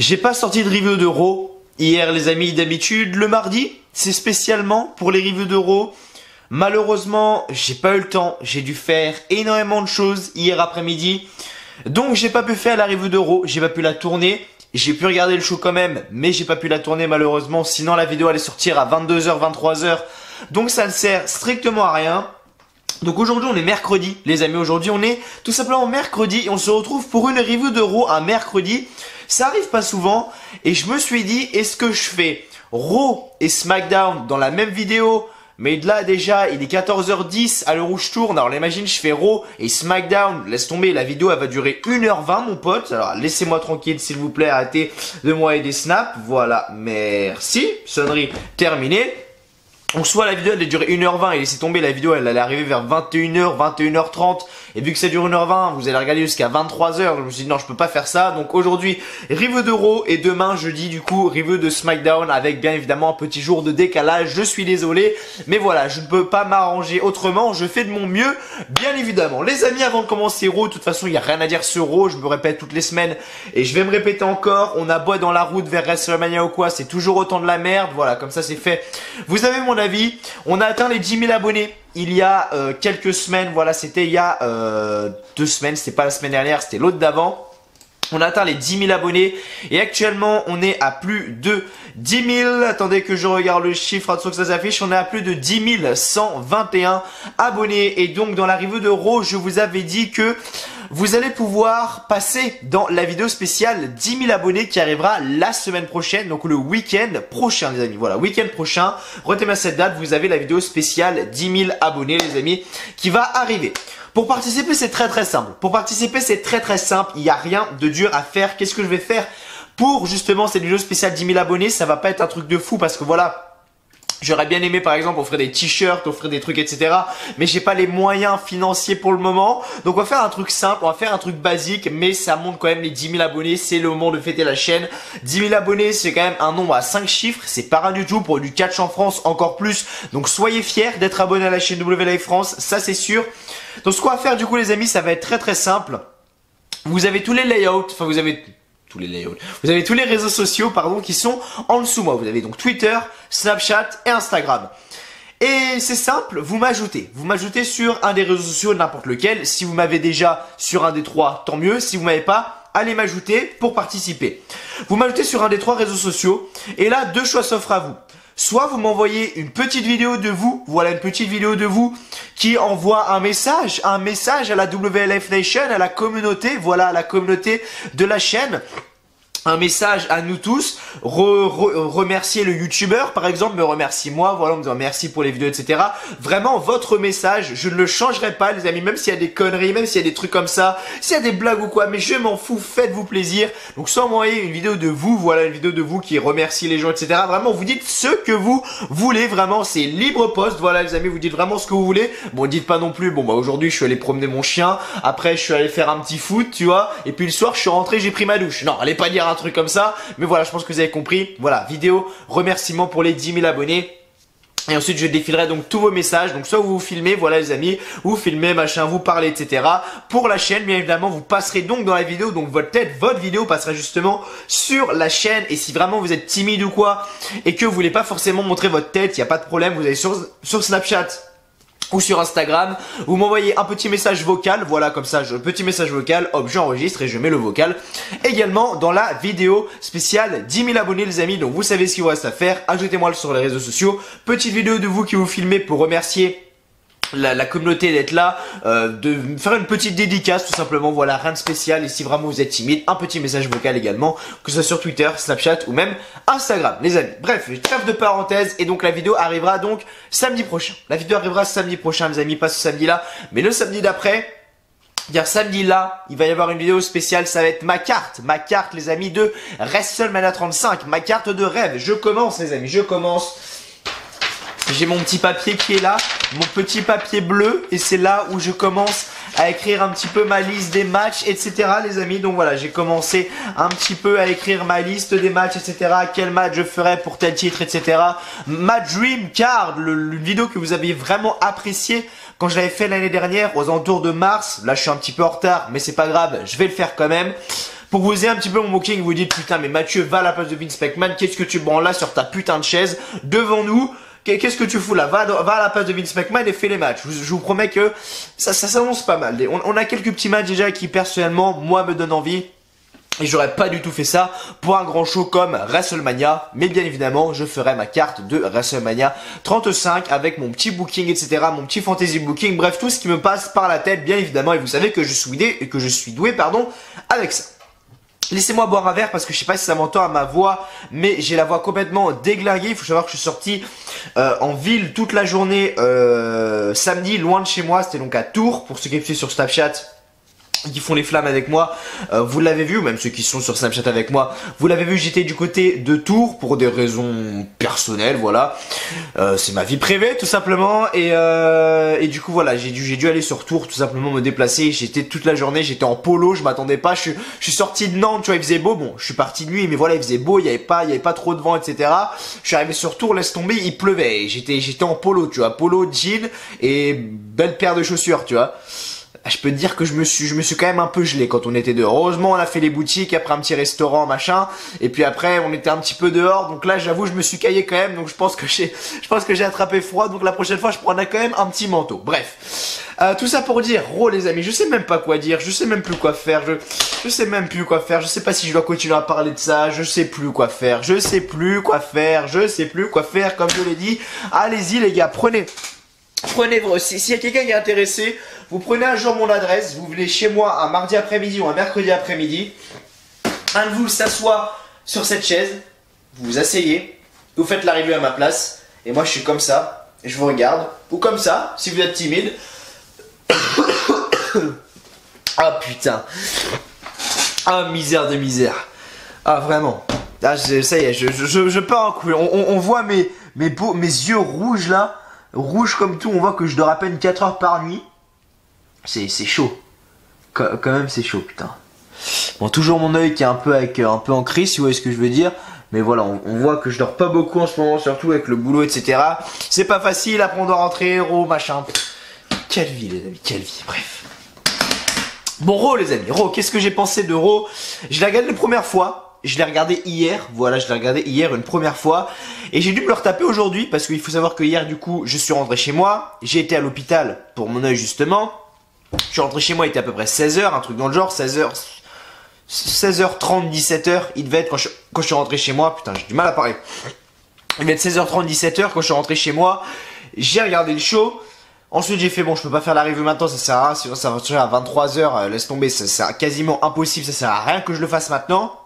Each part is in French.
J'ai pas sorti de review de Raw hier les amis, d'habitude le mardi c'est spécialement pour les reviews de Raw. Malheureusement j'ai pas eu le temps, j'ai dû faire énormément de choses hier après-midi. Donc j'ai pas pu faire la review de Raw, j'ai pas pu la tourner. J'ai pu regarder le show quand même, mais j'ai pas pu la tourner malheureusement. Sinon la vidéo allait sortir à 22h, 23h. Donc ça ne sert strictement à rien. Donc aujourd'hui on est mercredi les amis, aujourd'hui on est tout simplement mercredi et on se retrouve pour une review de Raw un mercredi. Ça arrive pas souvent et je me suis dit est-ce que je fais Raw et SmackDown dans la même vidéo? Mais de là déjà il est 14h10 à l'heure où je tourne. Alors imagine je fais Raw et SmackDown, laisse tomber, la vidéo elle va durer 1h20 mon pote. Alors laissez-moi tranquille s'il vous plaît, arrêtez de m'envoyer des snaps. Voilà, merci, sonnerie terminée. Donc soit la vidéo elle a duré 1h20 et laissez tomber, la vidéo elle allait arriver vers 21h, 21h30 et vu que ça dure 1h20 vous allez regarder jusqu'à 23h. Je me suis dit non je peux pas faire ça. Donc aujourd'hui review de Raw et demain jeudi du coup review de SmackDown avec bien évidemment un petit jour de décalage. Je suis désolé mais voilà je ne peux pas m'arranger autrement, je fais de mon mieux bien évidemment. Les amis avant de commencer Raw, de toute façon il n'y a rien à dire sur Raw, je me répète toutes les semaines et je vais me répéter encore. On a beau dans la route vers WrestleMania ou quoi, c'est toujours autant de la merde. Voilà comme ça c'est fait. Vous avez mon avis, on a atteint les 10 000 abonnés il y a quelques semaines, voilà c'était il y a 2 semaines, c'était pas la semaine dernière, c'était l'autre d'avant. On a atteint les 10 000 abonnés et actuellement on est à plus de 10 000, attendez que je regarde le chiffre que ça s'affiche, on est à plus de 10 121 abonnés et donc dans la review de Raw je vous avais dit que vous allez pouvoir passer dans la vidéo spéciale 10 000 abonnés qui arrivera la semaine prochaine, donc le week-end prochain les amis, voilà, week-end prochain, retenez bien cette date, vous avez la vidéo spéciale 10 000 abonnés les amis qui va arriver. Pour participer c'est très simple, il n'y a rien de dur à faire. Qu'est-ce que je vais faire pour justement cette vidéo spéciale 10 000 abonnés? Ça va pas être un truc de fou parce que voilà, j'aurais bien aimé par exemple offrir des t-shirts, offrir des trucs etc. Mais j'ai pas les moyens financiers pour le moment. Donc on va faire un truc simple, on va faire un truc basique. Mais ça monte quand même les 10 000 abonnés. C'est le moment de fêter la chaîne. 10 000 abonnés c'est quand même un nombre à 5 chiffres. C'est pas rien du tout pour du catch en France encore plus. Donc soyez fiers d'être abonnés à la chaîne WLive France. Ça c'est sûr. Donc ce qu'on va faire du coup les amis ça va être très simple. Vous avez tous les layouts, enfin vous avez tous les réseaux sociaux pardon qui sont en dessous moi. Vous avez donc Twitter, Snapchat et Instagram. Et c'est simple, vous m'ajoutez sur un des réseaux sociaux n'importe lequel. Si vous m'avez déjà sur un des trois, tant mieux. Si vous m'avez pas, allez m'ajouter pour participer. Vous m'ajoutez sur un des trois réseaux sociaux et là deux choix s'offrent à vous. Soit vous m'envoyez une petite vidéo de vous, voilà une petite vidéo de vous qui envoie un message à la WLive Nation, à la communauté, voilà à la communauté de la chaîne. Un message à nous tous, remercier le youtubeur par exemple, me remercie moi, voilà, en me disant merci pour les vidéos etc. Vraiment votre message, je ne le changerai pas les amis, même s'il y a des conneries, même s'il y a des trucs comme ça, s'il y a des blagues ou quoi, mais je m'en fous, faites-vous plaisir. Donc soit envoyer une vidéo de vous, voilà une vidéo de vous qui remercie les gens etc. Vraiment vous dites ce que vous voulez, vraiment c'est libre poste, voilà les amis, vous dites vraiment ce que vous voulez. Bon dites pas non plus, bon bah aujourd'hui je suis allé promener mon chien, après je suis allé faire un petit foot tu vois, et puis le soir je suis rentré j'ai pris ma douche. Non allez pas dire un truc comme ça, mais voilà je pense que vous avez compris. Voilà, vidéo remerciement pour les 10 000 abonnés. Et ensuite je défilerai donc tous vos messages. Donc soit vous vous filmez, voilà les amis, vous filmez, machin, vous parlez, etc. Pour la chaîne, bien évidemment, vous passerez donc dans la vidéo. Donc votre vidéo passera justement sur la chaîne. Et si vraiment vous êtes timide ou quoi, et que vous voulez pas forcément montrer votre tête, il n'y a pas de problème, vous allez sur Snapchat ou sur Instagram, vous m'envoyez un petit message vocal, voilà comme ça, petit message vocal, hop j'enregistre et je mets le vocal également dans la vidéo spéciale 10 000 abonnés les amis. Donc vous savez ce qu'il vous reste à faire, ajoutez-moi sur les réseaux sociaux, petite vidéo de vous qui vous filmez pour remercier la communauté d'être là, de faire une petite dédicace tout simplement, voilà rien de spécial. Et si vraiment vous êtes timide, un petit message vocal également, que ce soit sur Twitter, Snapchat ou même Instagram les amis. Bref, trêve de parenthèse et donc la vidéo arrivera donc samedi prochain. La vidéo arrivera samedi prochain les amis, pas ce samedi là, mais le samedi d'après. Dire samedi là, il va y avoir une vidéo spéciale, ça va être ma carte les amis de WrestleMania 35, ma carte de rêve. Je commence les amis, je commence. J'ai mon petit papier qui est là, mon petit papier bleu et c'est là où je commence à écrire un petit peu ma liste des matchs etc les amis. Donc voilà, j'ai commencé un petit peu à écrire ma liste des matchs etc. Quel match je ferai pour tel titre etc. Ma dream card, une vidéo que vous aviez vraiment appréciée quand je l'avais fait l'année dernière aux alentours de mars. Là je suis un petit peu en retard mais c'est pas grave, je vais le faire quand même. pour que vous ayez un petit peu mon booking, vous dites putain mais Mathieu va à la place de Vince McMahon, qu'est-ce que tu branles là sur ta putain de chaise devant nous? Qu'est-ce que tu fous là? Va à la place de Vince McMahon et fais les matchs. Je vous promets que ça s'annonce pas mal. On a quelques petits matchs déjà qui personnellement moi me donnent envie. Et j'aurais pas du tout fait ça pour un grand show comme WrestleMania. Mais bien évidemment, je ferai ma carte de WrestleMania 35 avec mon petit booking, etc. Mon petit fantasy booking. Bref, tout ce qui me passe par la tête, bien évidemment. Et vous savez que je suis doué, avec ça. Laissez-moi boire un verre parce que je sais pas si ça m'entend à ma voix, mais j'ai la voix complètement déglinguée. Il faut savoir que je suis sorti en ville toute la journée samedi, loin de chez moi. C'était donc à Tours, pour ceux qui me suivent sur Snapchat, qui font les flammes avec moi, vous l'avez vu, ou même ceux qui sont sur Snapchat avec moi, vous l'avez vu, j'étais du côté de Tours pour des raisons personnelles, voilà. C'est ma vie privée tout simplement, et du coup voilà, j'ai dû aller sur Tours tout simplement me déplacer. J'étais toute la journée, j'étais en polo, je m'attendais pas, je suis sorti de Nantes, tu vois, il faisait beau, bon, je suis parti de nuit, mais voilà, il faisait beau, il y avait pas trop de vent, etc. Je suis arrivé sur Tours, laisse tomber, il pleuvait, j'étais en polo, tu vois, polo, jean et belle paire de chaussures, tu vois. Je peux te dire que je me suis quand même un peu gelé quand on était dehors. Heureusement, on a fait les boutiques, après un petit restaurant, machin. Et puis après, on était un petit peu dehors. Donc là, j'avoue, je me suis caillé quand même. Donc je pense que j'ai attrapé froid. Donc la prochaine fois, je prendrai quand même un petit manteau. Bref. Tout ça pour dire, les amis, je sais même pas quoi dire. Je sais même plus quoi faire. Je sais même plus quoi faire. Je sais pas si je dois continuer à parler de ça. Je sais plus quoi faire. Je sais plus quoi faire. Comme je l'ai dit. Allez-y, les gars, prenez, s'il y a quelqu'un qui est intéressé, vous prenez un jour mon adresse, vous venez chez moi un mardi après-midi ou un mercredi après-midi, un de vous s'assoit sur cette chaise, vous vous asseyez, vous faites la review à ma place, et moi je suis comme ça, et je vous regarde, ou comme ça, si vous êtes timide. Ah putain, ah misère de misère, ah vraiment, ah, ça y est, je pars en couille, on voit mes yeux rouges là, rouge comme tout, on voit que je dors à peine 4 heures par nuit. C'est chaud. Quand même c'est chaud, putain. Bon, toujours mon œil qui est un peu en crise, si vous voyez ce que je veux dire. Mais voilà, on voit que je dors pas beaucoup en ce moment, surtout avec le boulot, etc. C'est pas facile, après on doit rentrer, machin. Quelle vie les amis, quelle vie, bref. Bon, les amis, qu'est-ce que j'ai pensé de Je l'ai regardé une première fois. Je l'ai regardé hier, voilà, je l'ai regardé hier une première fois. Et j'ai dû me le retaper aujourd'hui parce qu'il faut savoir que hier, du coup, je suis rentré chez moi. J'ai été à l'hôpital pour mon œil, justement. Je suis rentré chez moi, il était à peu près 16h, un truc dans le genre, 16h30, 17h. Il devait être quand je suis rentré chez moi. Putain, j'ai du mal à parler. Il devait être 16h30, 17h quand je suis rentré chez moi. J'ai regardé le show. Ensuite, j'ai fait, bon, je peux pas faire la review maintenant, ça sert à rien. Sinon, ça va à 23h, laisse tomber, c'est quasiment impossible, ça sert à rien que je le fasse maintenant.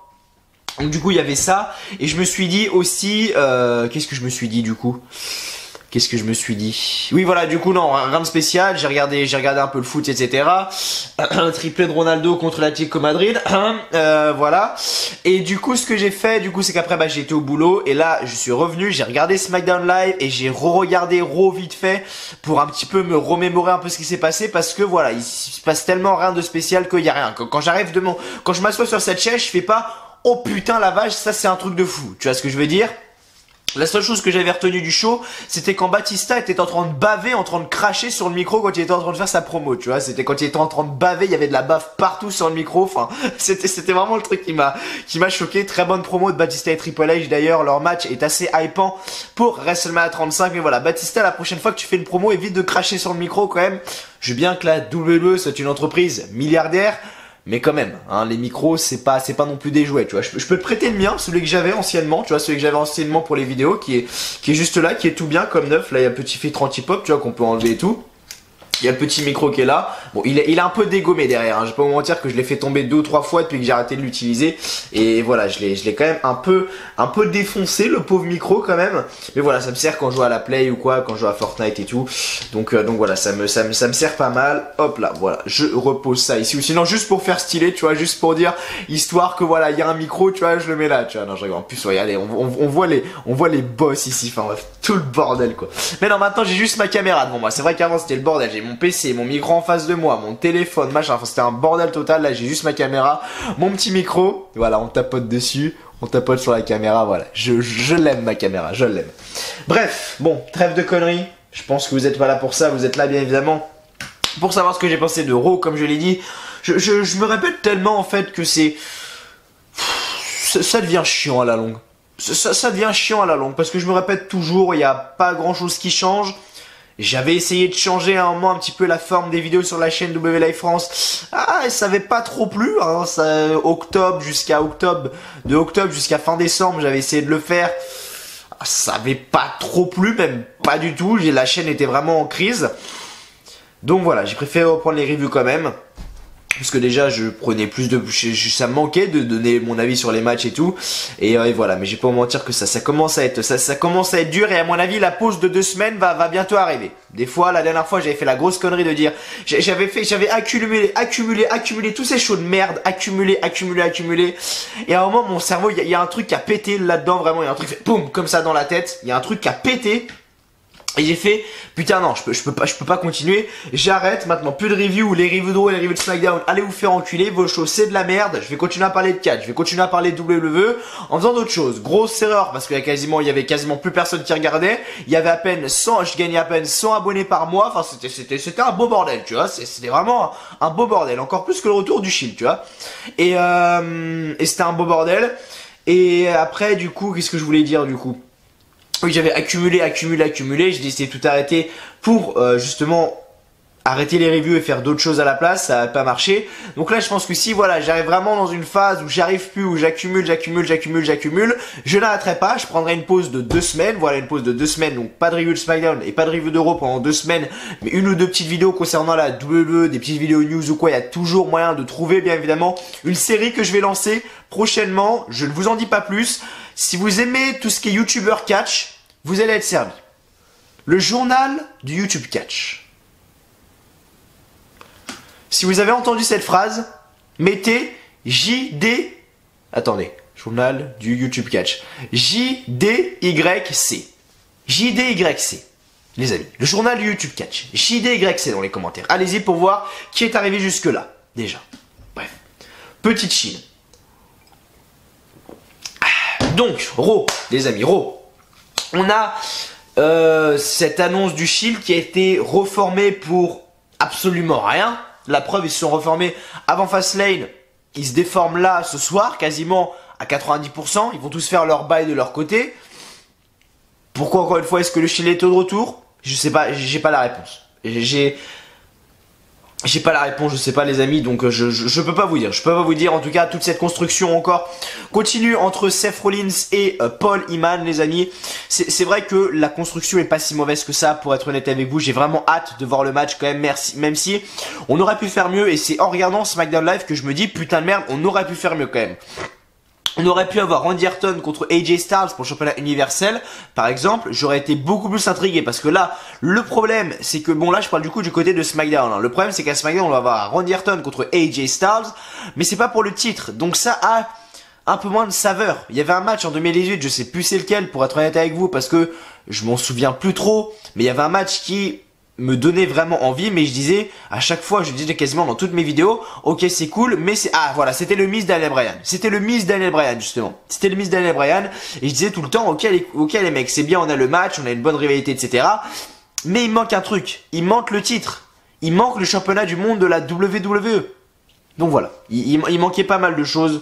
Donc du coup il y avait ça et je me suis dit aussi qu'est-ce que je me suis dit du coup oui voilà, du coup non, rien de spécial, j'ai regardé un peu le foot, etc. Un triplé de Ronaldo contre l'Atlético Madrid. Voilà. Et du coup ce que j'ai fait c'est qu'après j'ai été au boulot et là je suis revenu, j'ai regardé SmackDown Live et j'ai re-regardé vite fait pour un petit peu me remémorer un peu ce qui s'est passé parce que voilà, il se passe tellement rien de spécial qu'il y a rien. Quand je m'assois sur cette chaise, je fais pas oh putain la vache, ça c'est un truc de fou. Tu vois ce que je veux dire? La seule chose que j'avais retenue du show, c'était quand Batista était en train de baver, en train de cracher sur le micro quand il était en train de faire sa promo, tu vois. C'était quand il était en train de baver, il y avait de la bave partout sur le micro. Enfin, c'était vraiment le truc qui m'a choqué. Très bonne promo de Batista et Triple H d'ailleurs. Leur match est assez hypant pour WrestleMania 35. Mais voilà, Batista, la prochaine fois que tu fais une promo, évite de cracher sur le micro quand même. Je veux bien que la WWE soit une entreprise milliardaire. Mais quand même, hein, les micros, c'est pas non plus des jouets, tu vois. Je peux te prêter le mien, celui que j'avais anciennement, tu vois, celui que j'avais anciennement pour les vidéos, qui est juste là, qui est tout bien comme neuf. Là, il y a un petit filtre anti-pop, tu vois, qu'on peut enlever et tout. Il y a le petit micro qui est là. Bon, il est un peu dégommé derrière, hein. Je vais pas vous mentir que je l'ai fait tomber 2 ou 3 fois depuis que j'ai arrêté de l'utiliser. Et voilà, je l'ai quand même un peu défoncé, le pauvre micro quand même. Mais voilà, ça me sert quand je joue à la Play ou quoi, quand je joue à Fortnite et tout. Donc voilà, ça me sert pas mal. Hop là, voilà, je repose ça ici. Ou sinon, juste pour faire stylé, tu vois, juste pour dire, histoire que voilà, il y a un micro, tu vois, je le mets là, tu vois. Non, je rigole. En plus, regardez, on voit les boss ici. Enfin bref, tout le bordel quoi. Mais non, maintenant j'ai juste ma caméra devant moi. C'est vrai qu'avant c'était le bordel. J'ai mon PC, mon micro en face de moi, mon téléphone, machin, enfin c'était un bordel total. Là j'ai juste ma caméra, mon petit micro, voilà, on tapote dessus, on tapote sur la caméra, voilà, je l'aime ma caméra, je l'aime. Bref, bon, trêve de conneries, je pense que vous êtes pas là pour ça, vous êtes là bien évidemment pour savoir ce que j'ai pensé de Raw, comme je l'ai dit. Je me répète tellement en fait que c'est ça devient chiant à la longue. Ça devient chiant à la longue parce que je me répète toujours, il n'y a pas grand chose qui change. J'avais essayé de changer à un moment un petit peu la forme des vidéos sur la chaîne W Live France. Ah, et ça avait pas trop plu, hein. Ça, de octobre jusqu'à fin décembre, j'avais essayé de le faire. Ça avait pas trop plu, même pas du tout. La chaîne était vraiment en crise. Donc voilà, j'ai préféré reprendre les reviews quand même. Parce que déjà je prenais plus de... Ça me manquait de donner mon avis sur les matchs et tout. Et voilà, mais j'ai pas à mentir que ça commence à être... Ça commence à être dur et à mon avis la pause de 2 semaines va bientôt arriver. Des fois, la dernière fois j'avais fait la grosse connerie de dire... J'avais accumulé tous ces shows de merde. Accumulé. Et à un moment mon cerveau, il y a un truc qui a pété là-dedans vraiment. Il y a un truc qui fait boum comme ça dans la tête. Il y a un truc qui a pété. Et j'ai fait, putain non, je peux pas continuer, j'arrête maintenant, plus de reviews, les reviews de Raw et les reviews de SmackDown, allez vous faire enculer, vos shows c'est de la merde, je vais continuer à parler de catch, je vais continuer à parler de WWE, en faisant d'autres choses, grosse erreur, parce qu'il y avait quasiment plus personne qui regardait, il y avait à peine 100, je gagnais à peine 100 abonnés par mois, enfin c'était un beau bordel, tu vois, c'était vraiment un beau bordel, encore plus que le retour du Shield, tu vois, et c'était un beau bordel, et après du coup, qu'est-ce que je voulais dire du coup? Oui, j'avais accumulé, j'ai décidé de tout arrêter pour justement arrêter les reviews et faire d'autres choses à la place, ça n'a pas marché. Donc là je pense que si voilà, j'arrive vraiment dans une phase où j'arrive plus, où j'accumule, je n'arrêterai pas, je prendrai une pause de 2 semaines, voilà une pause de 2 semaines, donc pas de review de SmackDown et pas de review d'Euro pendant 2 semaines, mais une ou deux petites vidéos concernant la WWE, des petites vidéos news ou quoi, il y a toujours moyen de trouver bien évidemment une série que je vais lancer prochainement, je ne vous en dis pas plus. Si vous aimez tout ce qui est YouTuber Catch, vous allez être servi. Le journal du YouTube Catch. Si vous avez entendu cette phrase, mettez JD... Attendez, journal du YouTube Catch. JDYC. JDYC. Les amis, le journal du YouTube Catch. JDYC dans les commentaires. Allez-y pour voir qui est arrivé jusque là. Déjà. Bref. Petite Chine. Donc, Raw, les amis, Raw. On a cette annonce du Shield qui a été reformée pour absolument rien. La preuve, ils se sont reformés avant Fastlane. Ils se déforment là ce soir, quasiment à 90%. Ils vont tous faire leur bail de leur côté. Pourquoi, encore une fois, est-ce que le Shield est de retour? Je sais pas, j'ai pas la réponse. J'ai pas la réponse, je sais pas les amis, donc je peux pas vous dire. Je peux pas vous dire, en tout cas, toute cette construction encore continue entre Seth Rollins et Paul Heyman, les amis. C'est vrai que la construction est pas si mauvaise que ça, pour être honnête avec vous. J'ai vraiment hâte de voir le match quand même, merci, même si on aurait pu faire mieux. Et c'est en regardant SmackDown Live que je me dis, putain de merde, on aurait pu faire mieux quand même. On aurait pu avoir Randy Orton contre AJ Styles pour le championnat universel, par exemple. J'aurais été beaucoup plus intrigué parce que là, le problème, c'est que, bon là, je parle du coup du côté de SmackDown. Hein. Le problème, c'est qu'à SmackDown, on va avoir Randy Orton contre AJ Styles, mais c'est pas pour le titre. Donc ça a un peu moins de saveur. Il y avait un match en 2018, je sais plus c'est lequel, pour être honnête avec vous, parce que je m'en souviens plus trop, mais il y avait un match qui me donnait vraiment envie, mais je disais à chaque fois, je disais quasiment dans toutes mes vidéos, ok c'est cool, mais c'est... Ah voilà, c'était le Miss Daniel Bryan. C'était le Miss Daniel Bryan justement. C'était le Miss Daniel Bryan, et je disais tout le temps, ok les mecs, c'est bien, on a le match, on a une bonne rivalité, etc. Mais il manque un truc, il manque le titre, il manque le championnat du monde de la WWE. Donc voilà, il manquait pas mal de choses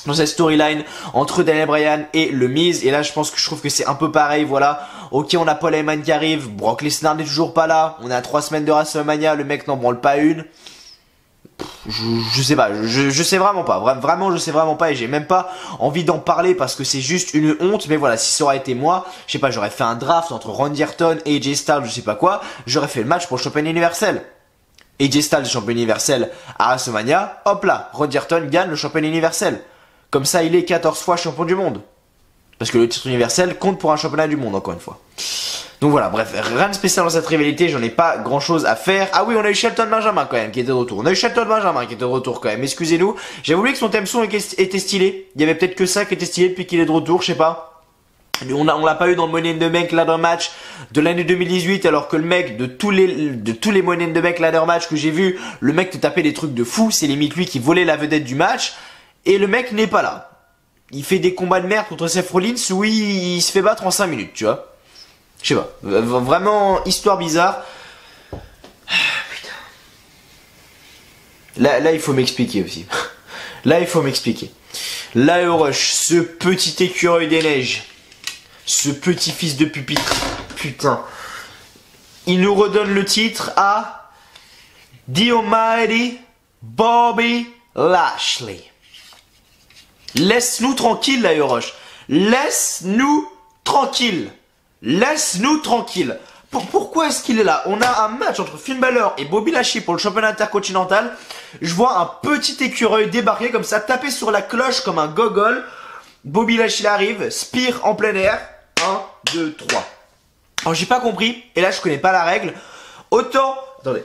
dans cette storyline entre Daniel Bryan et le Miz, et là je trouve que c'est un peu pareil, voilà. Ok, on a Paul Heyman qui arrive, Brock Lesnar n'est toujours pas là, on est à 3 semaines de WrestleMania, le mec n'en branle pas une. Je sais pas, je sais vraiment pas, vraiment je sais vraiment pas, et j'ai même pas envie d'en parler parce que c'est juste une honte. Mais voilà, si ça aurait été moi, je sais pas, j'aurais fait un draft entre Randy Orton et AJ Styles, je sais pas quoi, j'aurais fait le match pour le championnat universel. AJ Styles champion universel à WrestleMania, hop là, Randy Orton gagne le championnat universel. Comme ça, il est 14 fois champion du monde. Parce que le titre universel compte pour un championnat du monde, encore une fois. Donc voilà, bref, rien de spécial dans cette rivalité, j'en ai pas grand chose à faire. Ah oui, on a eu Shelton Benjamin quand même qui était de retour. On a eu Shelton Benjamin qui était de retour quand même, excusez-nous. J'avais oublié que son thème son était stylé. Il y avait peut-être que ça qui était stylé depuis qu'il est de retour, je sais pas. On l'a pas eu dans le Money in the Bank Ladder Match de l'année 2018, alors que le mec de tous les Money in the Bank Ladder Match que j'ai vu, le mec te tapait des trucs de fou, c'est limite lui qui volait la vedette du match. Et le mec n'est pas là. Il fait des combats de merde contre Seth Rollins où il se fait battre en 5 minutes, tu vois. Je sais pas. Vraiment, histoire bizarre. Putain. Là, il faut m'expliquer aussi. Là, il faut m'expliquer. Lio Rush, ce petit écureuil des neiges. Ce petit fils de pupitre. Putain. Il nous redonne le titre à The Almighty Bobby Lashley. Laisse-nous tranquille, Lio Rush. Laisse-nous tranquille. Laisse-nous tranquille. Pourquoi est-ce qu'il est là? On a un match entre Finn Balor et Bobby Lashley pour le championnat intercontinental. Je vois un petit écureuil débarquer comme ça, taper sur la cloche comme un gogol. Bobby Lashley arrive, spear en plein air. 1, 2, 3. Alors j'ai pas compris, et là je connais pas la règle. Autant... Attendez.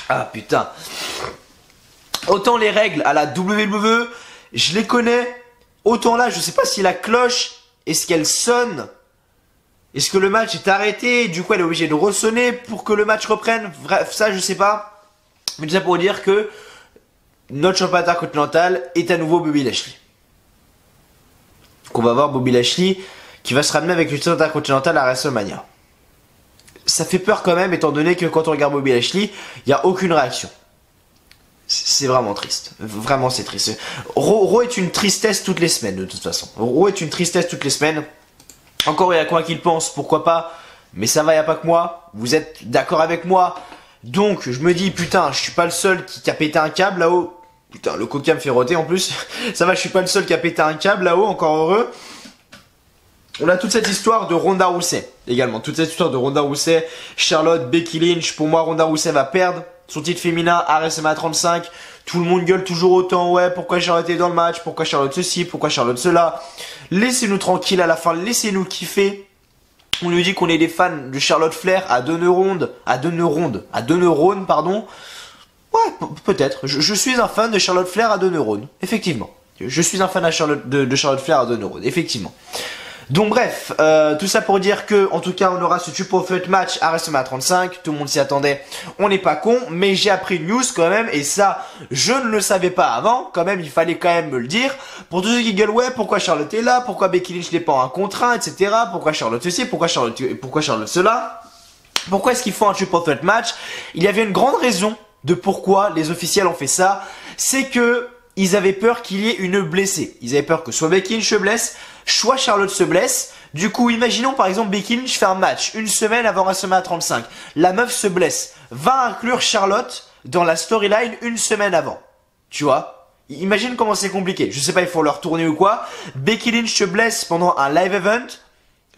Ah putain. Autant les règles à la WWE, je les connais. Autant là, je sais pas si la cloche, est-ce qu'elle sonne? Est-ce que le match est arrêté? Du coup, elle est obligée de ressonner pour que le match reprenne. Bref, ça, je sais pas. Mais tout ça pour dire que notre champion intercontinental est à nouveau Bobby Lashley. Donc on va voir Bobby Lashley qui va se ramener avec le titre intercontinental à WrestleMania. Ça fait peur quand même, étant donné que quand on regarde Bobby Lashley, il n'y a aucune réaction. C'est vraiment triste. Vraiment, c'est triste. Raw est une tristesse toutes les semaines, de toute façon. Raw est une tristesse toutes les semaines. Encore, il y a quoi qu'il pense, pourquoi pas. Mais ça va, il n'y a pas que moi. Vous êtes d'accord avec moi. Donc, je me dis, putain, je suis pas le seul qui a pété un câble là-haut. Putain, le coca me fait roter en plus. Ça va, je suis pas le seul qui a pété un câble là-haut, encore heureux. On a toute cette histoire de Ronda Rousey également. Toute cette histoire de Ronda Rousey, Charlotte, Becky Lynch. Pour moi, Ronda Rousey va perdre son titre féminin à WrestleMania 35. Tout le monde gueule toujours autant. Ouais, pourquoi Charlotte est dans le match? Pourquoi Charlotte ceci? Pourquoi Charlotte cela? Laissez-nous tranquille à la fin. Laissez-nous kiffer. On nous dit qu'on est des fans de Charlotte Flair à 2 neurones. À 2 neurones, pardon. Ouais, peut-être. Je suis un fan de Charlotte Flair à 2 neurones. Effectivement. Je suis un fan de Charlotte Flair à 2 neurones. Effectivement. Donc bref, tout ça pour dire que, en tout cas, on aura ce Super Fight match à WrestleMania 35. Tout le monde s'y attendait. On n'est pas con, mais j'ai appris une news quand même, et ça, je ne le savais pas avant. Quand même, il fallait quand même me le dire. Pour tous ceux qui gueulent, ouais, pourquoi Charlotte est là? Pourquoi Becky Lynch n'est pas en 1 contre 1, etc. Pourquoi Charlotte ceci? Pourquoi Charlotte cela? Pourquoi est-ce qu'ils font un Super Fight match? Il y avait une grande raison de pourquoi les officiels ont fait ça. C'est que ils avaient peur qu'il y ait une blessée. Ils avaient peur que soit Becky Lynch se blesse, soit Charlotte se blesse. Du coup, imaginons par exemple Becky Lynch fait un match une semaine avant WrestleMania 35. La meuf se blesse. Va inclure Charlotte dans la storyline une semaine avant. Tu vois? Imagine comment c'est compliqué. Je sais pas, il faut leur tourner ou quoi. Becky Lynch se blesse pendant un live event.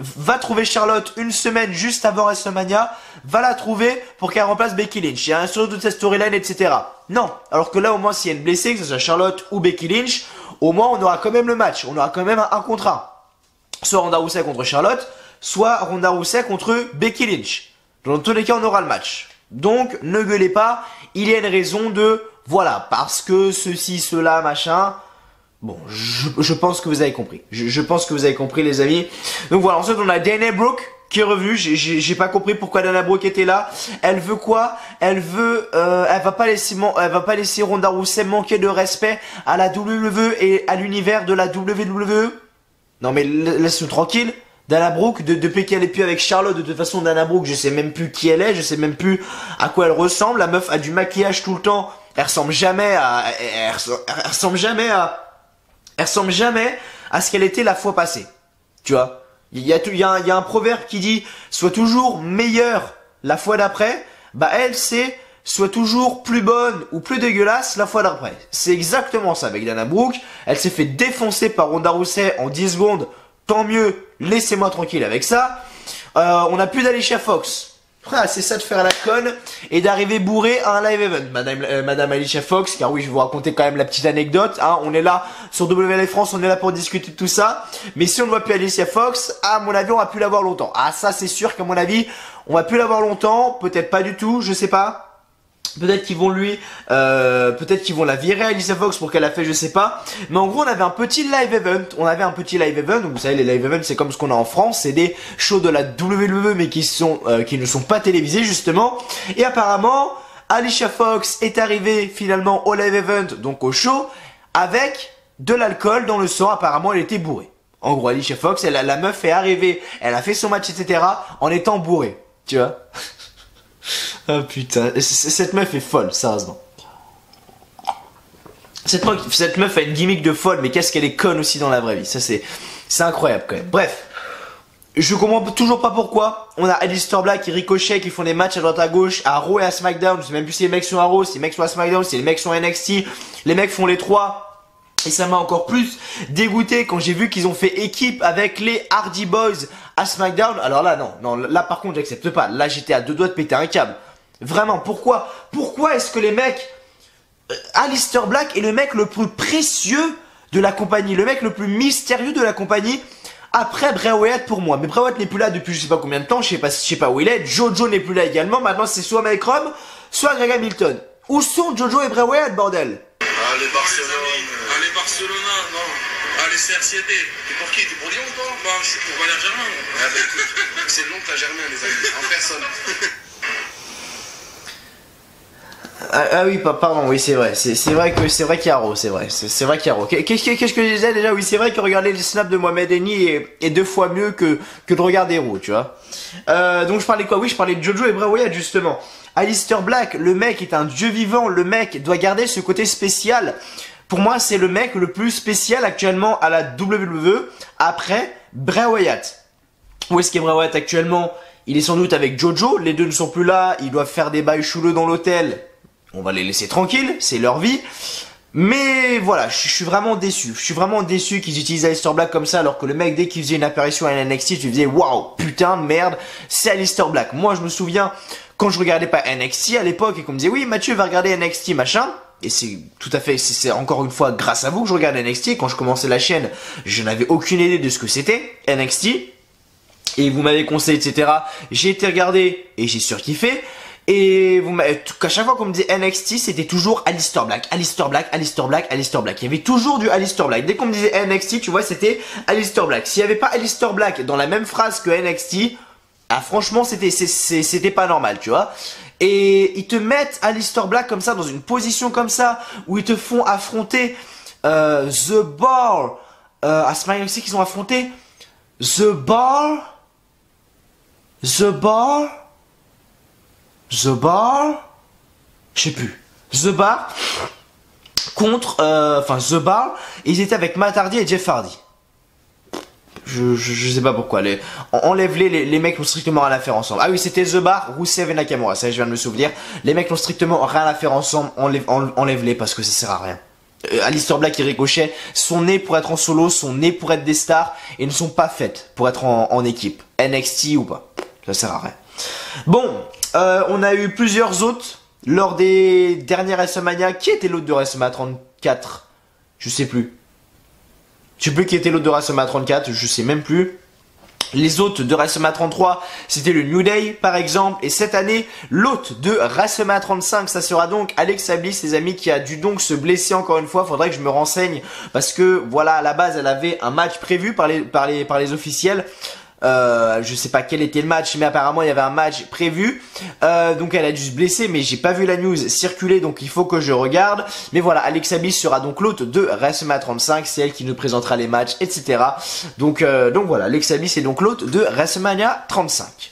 Va trouver Charlotte une semaine juste avant WrestleMania, va la trouver pour qu'elle remplace Becky Lynch. Il y a un sur toute cette storyline, etc. Non. Alors que là, au moins, s'il y a une blessée, que ce soit Charlotte ou Becky Lynch, au moins, on aura quand même le match. On aura quand même un contre 1. Soit Ronda Rousey contre Charlotte, soit Ronda Rousey contre Becky Lynch. Dans tous les cas, on aura le match. Donc, ne gueulez pas. Il y a une raison de, voilà, parce que ceci, cela, machin. Bon, je pense que vous avez compris. Je pense que vous avez compris, les amis. Donc voilà, ensuite on a Dana Brooke qui est revenue. J'ai pas compris pourquoi Dana Brooke était là. Elle veut quoi? Elle veut, elle va pas laisser Ronda Rousey manquer de respect à la WWE et à l'univers de la WWE. Non mais laisse-nous tranquille. Dana Brooke, depuis qu'elle est plus avec Charlotte, de toute façon Dana Brooke, je sais même plus qui elle est, je sais même plus à quoi elle ressemble. La meuf a du maquillage tout le temps. Elle ressemble jamais à ce qu'elle était la fois passée. Tu vois? Il y a un proverbe qui dit sois toujours meilleure la fois d'après. Bah elle c'est sois toujours plus bonne ou plus dégueulasse la fois d'après. C'est exactement ça avec Dana Brooke. Elle s'est fait défoncer par Ronda Rousey en 10 secondes. Tant mieux, laissez-moi tranquille avec ça. On a plus d'Alicia Fox. Ah, c'est ça de faire la conne et d'arriver bourré à un live event, Madame Alicia Fox, car oui, je vais vous raconter quand même la petite anecdote, hein. On est là sur WLF France, on est là pour discuter de tout ça. Mais si on ne voit plus Alicia Fox, à mon avis, on va plus la voir longtemps. Ah, ça, c'est sûr qu'à mon avis, on va plus la voir longtemps. Peut-être pas du tout, je sais pas. Peut-être qu'ils vont peut-être qu'ils vont la virer Alicia Fox pour qu'elle a fait, je sais pas. Mais en gros, on avait un petit live event. Donc, vous savez, les live events, c'est comme ce qu'on a en France. C'est des shows de la WWE, mais qui ne sont pas télévisés, justement. Et apparemment, Alicia Fox est arrivée finalement au live event, donc au show, avec de l'alcool dans le sang. Apparemment, elle était bourrée. En gros, Alicia Fox, la meuf est arrivée, elle a fait son match, etc. en étant bourrée. Tu vois? Oh putain, cette meuf est folle, sérieusement. Cette meuf a une gimmick de folle, mais qu'est-ce qu'elle est conne aussi dans la vraie vie. Ça c'est incroyable quand même. Bref. Je comprends toujours pas pourquoi on a Aleister Black et Ricochet qui font des matchs à droite à gauche, à Raw et à SmackDown. Je sais même plus si les mecs sont à Raw, si les mecs sont à SmackDown, si les mecs sont à NXT. Les mecs font les trois. Et ça m'a encore plus dégoûté quand j'ai vu qu'ils ont fait équipe avec les Hardy Boys à SmackDown. Alors là, non, là par contre j'accepte pas. Là j'étais à deux doigts de péter un câble. Vraiment, pourquoi est-ce que les mecs... Aleister Black est le mec le plus précieux de la compagnie, le mec le plus mystérieux de la compagnie. Après Bray Wyatt pour moi, mais Bray Wyatt n'est plus là depuis je sais pas combien de temps, je sais pas où il est. Jojo n'est plus là également, maintenant c'est soit Mike Rom, soit Greg Hamilton. Où sont Jojo et Bray Wyatt, bordel? Allez Barcelone, non. Allez CR7. T'es pour qui? T'es pour Lyon toi? Bah je suis pour Valère Germain. Ah bah écoute, c'est le nom que t'as Germain les amis, en personne. Ah oui, pardon, oui c'est vrai, c'est vrai qu'il y a Raw, c'est vrai qu'il y a Raw. Qu'est-ce que je disais déjà? Oui c'est vrai que regarder les snaps de Mohamed Eni est deux fois mieux que de regarder Raw, tu vois. Donc je parlais quoi? Oui, je parlais de Jojo et Bray Wyatt justement. Aleister Black, le mec est un dieu vivant, le mec doit garder ce côté spécial. Pour moi c'est le mec le plus spécial actuellement à la WWE après Bray Wyatt. Où est-ce qu'est Bray Wyatt actuellement? Il est sans doute avec Jojo, les deux ne sont plus là, ils doivent faire des bails chouleux dans l'hôtel. On va les laisser tranquilles, c'est leur vie. Mais voilà, je suis vraiment déçu. Je suis vraiment déçu qu'ils utilisent Aleister Black comme ça, alors que le mec, dès qu'il faisait une apparition à NXT, tu disais waouh, putain de merde, c'est Aleister Black. Moi, je me souviens, quand je regardais pas NXT à l'époque, et qu'on me disait oui, Mathieu va regarder NXT, machin. Et c'est tout à fait, c'est encore une fois grâce à vous que je regarde NXT. Quand je commençais la chaîne, je n'avais aucune idée de ce que c'était, NXT. Et vous m'avez conseillé, etc. J'ai été regarder et j'ai surkiffé. Et qu'à chaque fois qu'on me disait NXT, c'était toujours Aleister Black, Aleister Black, Aleister Black, Aleister Black. Il y avait toujours du Aleister Black. Dès qu'on me disait NXT, tu vois, c'était Aleister Black. S'il n'y avait pas Aleister Black dans la même phrase que NXT, ah franchement, c'était pas normal, tu vois. Et ils te mettent Aleister Black comme ça, dans une position comme ça, où ils te font affronter The Bar. À SmackDown qu'ils ont affronté The Bar, je sais plus. The Bar contre, The Bar, ils étaient avec Matt Hardy et Jeff Hardy. Je sais pas pourquoi. Enlève-les, les mecs n'ont strictement rien à faire ensemble. Ah oui, c'était The Bar, Rusev et Nakamura, ça je viens de me souvenir. Les mecs n'ont strictement rien à faire ensemble, enlève-les parce que ça sert à rien. Aleister Black et Ricochet sont nés pour être en solo, sont nés pour être des stars et ne sont pas faites pour être en équipe. NXT ou pas, ça sert à rien. Bon, on a eu plusieurs autres lors des dernières WrestleMania. Qui était l'autre de WrestleMania 34? Je sais plus. Je sais plus qui était l'autre de WrestleMania 34, je sais même plus. Les hôtes de WrestleMania 33, c'était le New Day par exemple. Et cette année, l'hôte de WrestleMania 35, ça sera donc Alexa Bliss, les amis, qui a dû donc se blesser encore une fois. Faudrait que je me renseigne parce que voilà, à la base, elle avait un match prévu par les officiels. Je sais pas quel était le match, mais apparemment il y avait un match prévu. Donc elle a dû se blesser, mais j'ai pas vu la news circuler, donc il faut que je regarde. Mais voilà, Alexa Bliss sera donc l'hôte de WrestleMania 35, c'est elle qui nous présentera les matchs, etc. Donc voilà, Alexa Bliss est donc l'hôte de WrestleMania 35.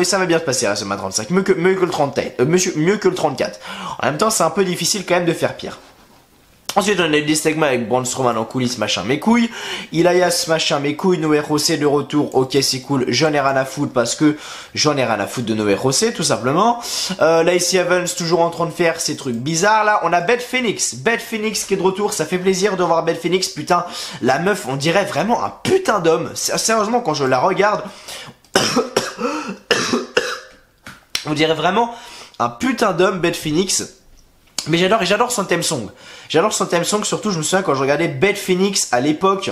Ça va bien se passer WrestleMania 35, mieux que le 34. En même temps, c'est un peu difficile quand même de faire pire. Ensuite, on a eu des segments avec Braun Strowman en coulisses, machin, mes couilles. Elias, machin, mes couilles. Noé José de retour. Ok, c'est cool. J'en ai rien à foutre parce que j'en ai rien à foutre de Noé José, tout simplement. Lacey Evans, toujours en train de faire ces trucs bizarres, là. On a Beth Phoenix. Beth Phoenix qui est de retour. Ça fait plaisir de voir Beth Phoenix. Putain, la meuf, on dirait vraiment un putain d'homme. Sérieusement, quand je la regarde, on dirait vraiment un putain d'homme, Beth Phoenix. Mais j'adore son theme song. J'adore son theme song, surtout je me souviens quand je regardais Beth Phoenix à l'époque.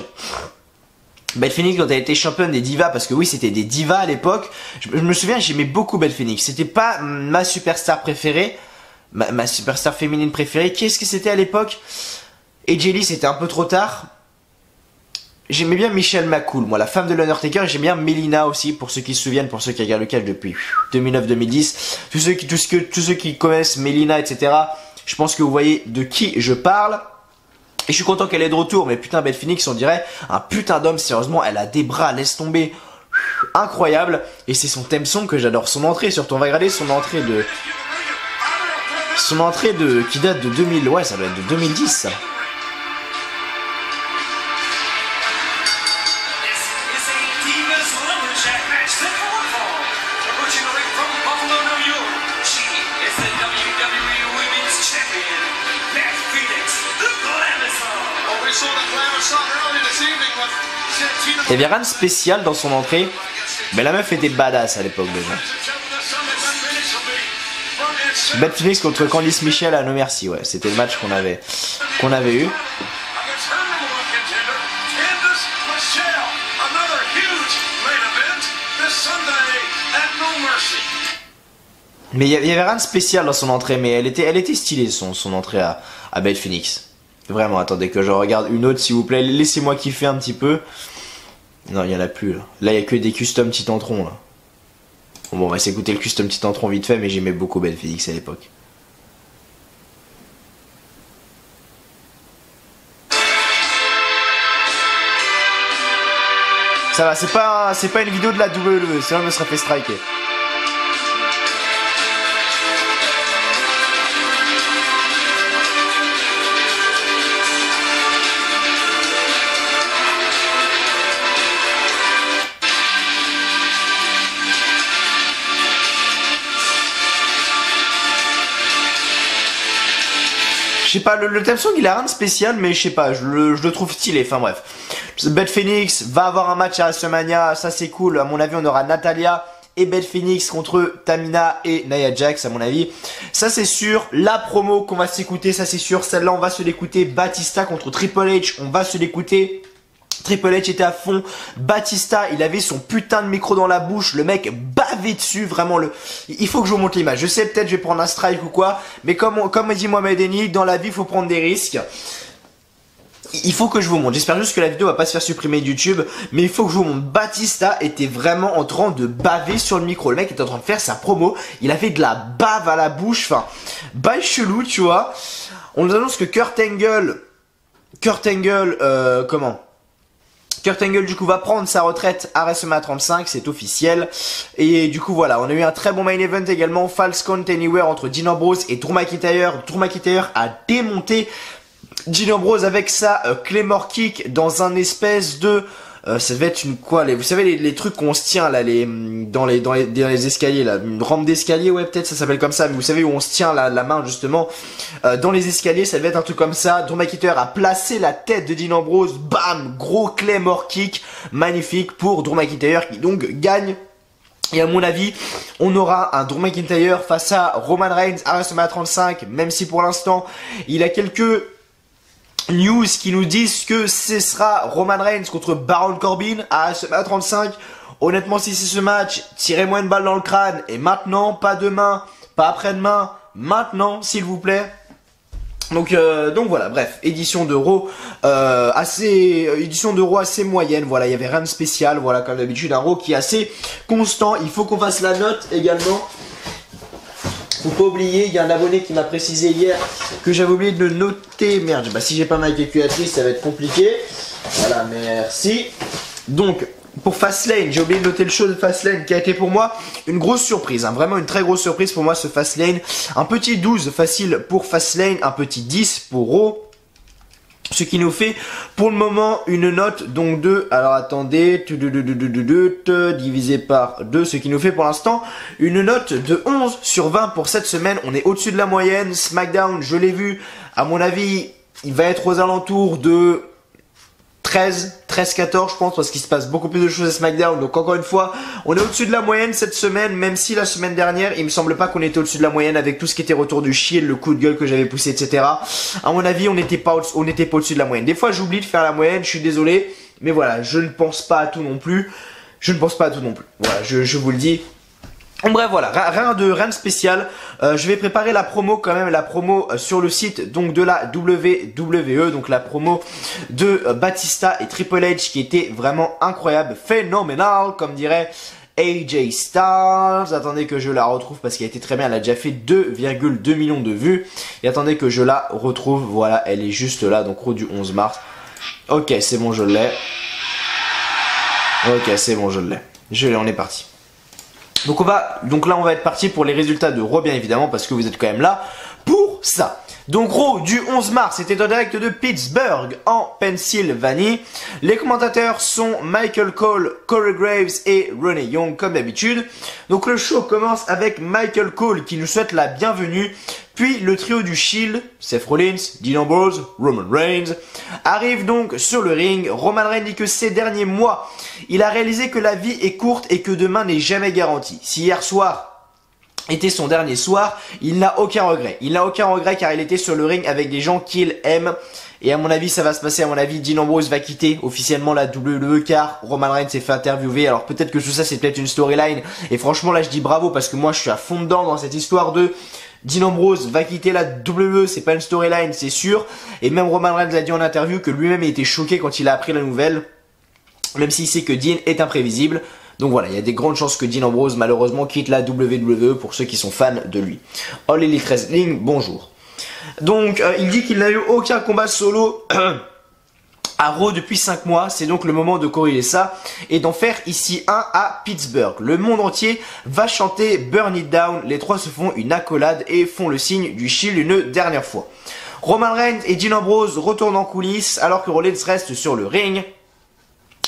Beth Phoenix quand elle était championne des divas, parce que oui c'était des divas à l'époque. Je me souviens, j'aimais beaucoup Beth Phoenix. C'était pas ma superstar préférée, ma superstar féminine préférée. Qu'est-ce que c'était à l'époque? Et Jelly c'était un peu trop tard. J'aimais bien Michelle McCool, moi, la femme de l'Undertaker, et j'aime bien Melina aussi, pour ceux qui se souviennent, pour ceux qui regardent le catch depuis 2009-2010. Tous ceux qui connaissent Melina, etc., je pense que vous voyez de qui je parle. Et je suis content qu'elle est de retour, mais putain, Beth Phoenix, on dirait un putain d'homme, sérieusement, elle a des bras, laisse tomber. Incroyable. Et c'est son theme song que j'adore, son entrée, surtout on va regarder son entrée de... Son entrée qui date de 2000, ouais, ça doit être de 2010 ça. Il n'y avait rien de spécial dans son entrée, mais la meuf était badass à l'époque déjà. Beth Phoenix contre Candice Michelle à No Mercy, ouais, c'était le match qu'on avait eu. Mais il y avait rien de spécial dans son entrée, mais elle était stylée son entrée à Beth Phoenix. Vraiment, attendez que je regarde une autre s'il vous plaît, laissez-moi kiffer un petit peu. Non, il n'y en a plus là. Là, il n'y a que des custom Titantron là. Bon, on va s'écouter le custom Titantron vite fait, mais j'aimais beaucoup Beth Phoenix à l'époque. Ça va, c'est pas une vidéo de la WWE, sinon on me serait fait striker. Je sais pas, le theme song il a rien de spécial, mais je sais pas, je le trouve stylé, enfin bref. Beth Phoenix va avoir un match à WrestleMania, ça c'est cool, à mon avis on aura Natalya et Beth Phoenix contre Tamina et Nia Jax à mon avis. Ça c'est sûr, la promo qu'on va s'écouter, ça c'est sûr, celle-là on va se l'écouter, Batista contre Triple H, on va se l'écouter. Triple H était à fond, Batista il avait son putain de micro dans la bouche, le mec bavait dessus, vraiment il faut que je vous montre l'image, je sais peut-être je vais prendre un strike ou quoi, mais comme dit Mohamed Eni, dans la vie il faut prendre des risques. Il faut que je vous montre, j'espère juste que la vidéo va pas se faire supprimer de YouTube, mais il faut que je vous montre, Batista était vraiment en train de baver sur le micro, le mec était en train de faire sa promo, il avait de la bave à la bouche, enfin, bail chelou tu vois. On nous annonce que Kurt Angle, Kurt Angle du coup va prendre sa retraite à WrestleMania 35, c'est officiel. Et du coup voilà, on a eu un très bon main event également, Falls Count Anywhere entre Dean Ambrose et Drew McIntyre. Drew McIntyre a démonté Dean Ambrose avec sa Claymore Kick dans un espèce de... ça devait être une quoi, vous savez les trucs qu'on se tient là, dans les escaliers là, une rampe d'escalier, ouais peut-être ça s'appelle comme ça, mais vous savez où on se tient la main justement dans les escaliers, ça devait être un truc comme ça. Drew McIntyre a placé la tête de Dean Ambrose, bam, gros Claymore Kick, magnifique pour Drew McIntyre qui donc gagne. Et à mon avis, on aura un Drew McIntyre face à Roman Reigns à WrestleMania 35, même si pour l'instant il a quelques news qui nous disent que ce sera Roman Reigns contre Baron Corbin à WrestleMania 35. Honnêtement, si c'est ce match, tirez-moi une balle dans le crâne. Et maintenant, pas demain, pas après-demain, maintenant, s'il vous plaît. Donc voilà, bref, édition d'Euro assez moyenne, voilà, il y avait rien de spécial, voilà, comme d'habitude, un Raw qui est assez constant. Il faut qu'on fasse la note également. Faut pas oublier, il y a un abonné qui m'a précisé hier que j'avais oublié de le noter. Merde, bah si j'ai pas ma calculatrice, ça va être compliqué. Voilà, merci. Donc, pour Fastlane, j'ai oublié de noter le show de Fastlane qui a été pour moi une grosse surprise, hein, vraiment une très grosse surprise pour moi ce Fastlane. Un petit 12 facile pour Fastlane, un petit 10 pour Raw. Ce qui nous fait pour le moment une note donc de, alors attendez, divisé par 2, ce qui nous fait pour l'instant une note de 11 sur 20 pour cette semaine. On est au-dessus de la moyenne. SmackDown, je l'ai vu, à mon avis, il va être aux alentours de 13-14 je pense, parce qu'il se passe beaucoup plus de choses à SmackDown. Donc encore une fois, on est au-dessus de la moyenne cette semaine, même si la semaine dernière, il me semble pas qu'on était au-dessus de la moyenne avec tout ce qui était retour du Shield, le coup de gueule que j'avais poussé, etc. À mon avis, on n'était pas au-dessus de la moyenne. Des fois, j'oublie de faire la moyenne, je suis désolé, mais voilà, je ne pense pas à tout non plus. Voilà, je vous le dis. Bref, voilà, rien de spécial. Je vais préparer la promo quand même, la promo sur le site donc de la WWE, donc la promo de Batista et Triple H qui était vraiment incroyable, phénoménal comme dirait AJ Styles. Attendez que je la retrouve parce qu'elle était très bien, elle a déjà fait 2,2 millions de vues. Et attendez que je la retrouve, voilà, elle est juste là, donc Raw du 11 mars. Ok, c'est bon, je l'ai. Ok, c'est bon, je l'ai. On est parti. Donc là on va être parti pour les résultats de Raw bien évidemment parce que vous êtes quand même là pour pour ça. Donc Raw du 11 mars était en direct de Pittsburgh en Pennsylvanie. Les commentateurs sont Michael Cole, Corey Graves et Renee Young comme d'habitude. Donc le show commence avec Michael Cole qui nous souhaite la bienvenue. Puis le trio du Shield, Seth Rollins, Dean Ambrose, Roman Reigns, arrive donc sur le ring. Roman Reigns dit que ces derniers mois, il a réalisé que la vie est courte et que demain n'est jamais garanti. Si hier soir était son dernier soir, il n'a aucun regret. Il n'a aucun regret car il était sur le ring avec des gens qu'il aime. Et à mon avis, ça va se passer. À mon avis, Dean Ambrose va quitter officiellement la WWE car Roman Reigns s'est fait interviewer. Alors peut-être que tout ça, c'est peut-être une storyline. Et franchement, là, je dis bravo parce que moi, je suis à fond dedans dans cette histoire de Dean Ambrose va quitter la WWE. C'est pas une storyline, c'est sûr. Et même Roman Reigns a dit en interview que lui-même a été choqué quand il a appris la nouvelle. Même s'il sait que Dean est imprévisible. Donc voilà, il y a des grandes chances que Dean Ambrose malheureusement quitte la WWE pour ceux qui sont fans de lui. All Elite Wrestling, bonjour. Donc il dit qu'il n'a eu aucun combat solo à Raw depuis 5 mois. C'est donc le moment de corriger ça et d'en faire ici un à Pittsburgh. Le monde entier va chanter Burn It Down. Les trois se font une accolade et font le signe du Shield une dernière fois. Roman Reigns et Dean Ambrose retournent en coulisses alors que Rollins reste sur le ring.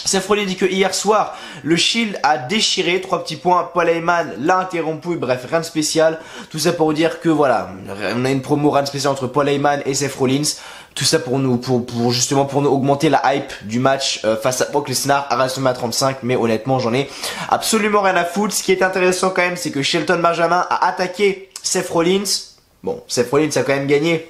Seth Rollins dit que hier soir, le Shield a déchiré, 3 petits points, Paul Heyman l'a interrompu, bref, rien de spécial. Tout ça pour dire que voilà, on a une promo rien de spécial entre Paul Heyman et Seth Rollins. Tout ça pour nous, justement pour nous augmenter la hype du match face à Brock Lesnar à WrestleMania 35. Mais honnêtement, j'en ai absolument rien à foutre. Ce qui est intéressant quand même, c'est que Shelton Benjamin a attaqué Seth Rollins. Bon, Seth Rollins a quand même gagné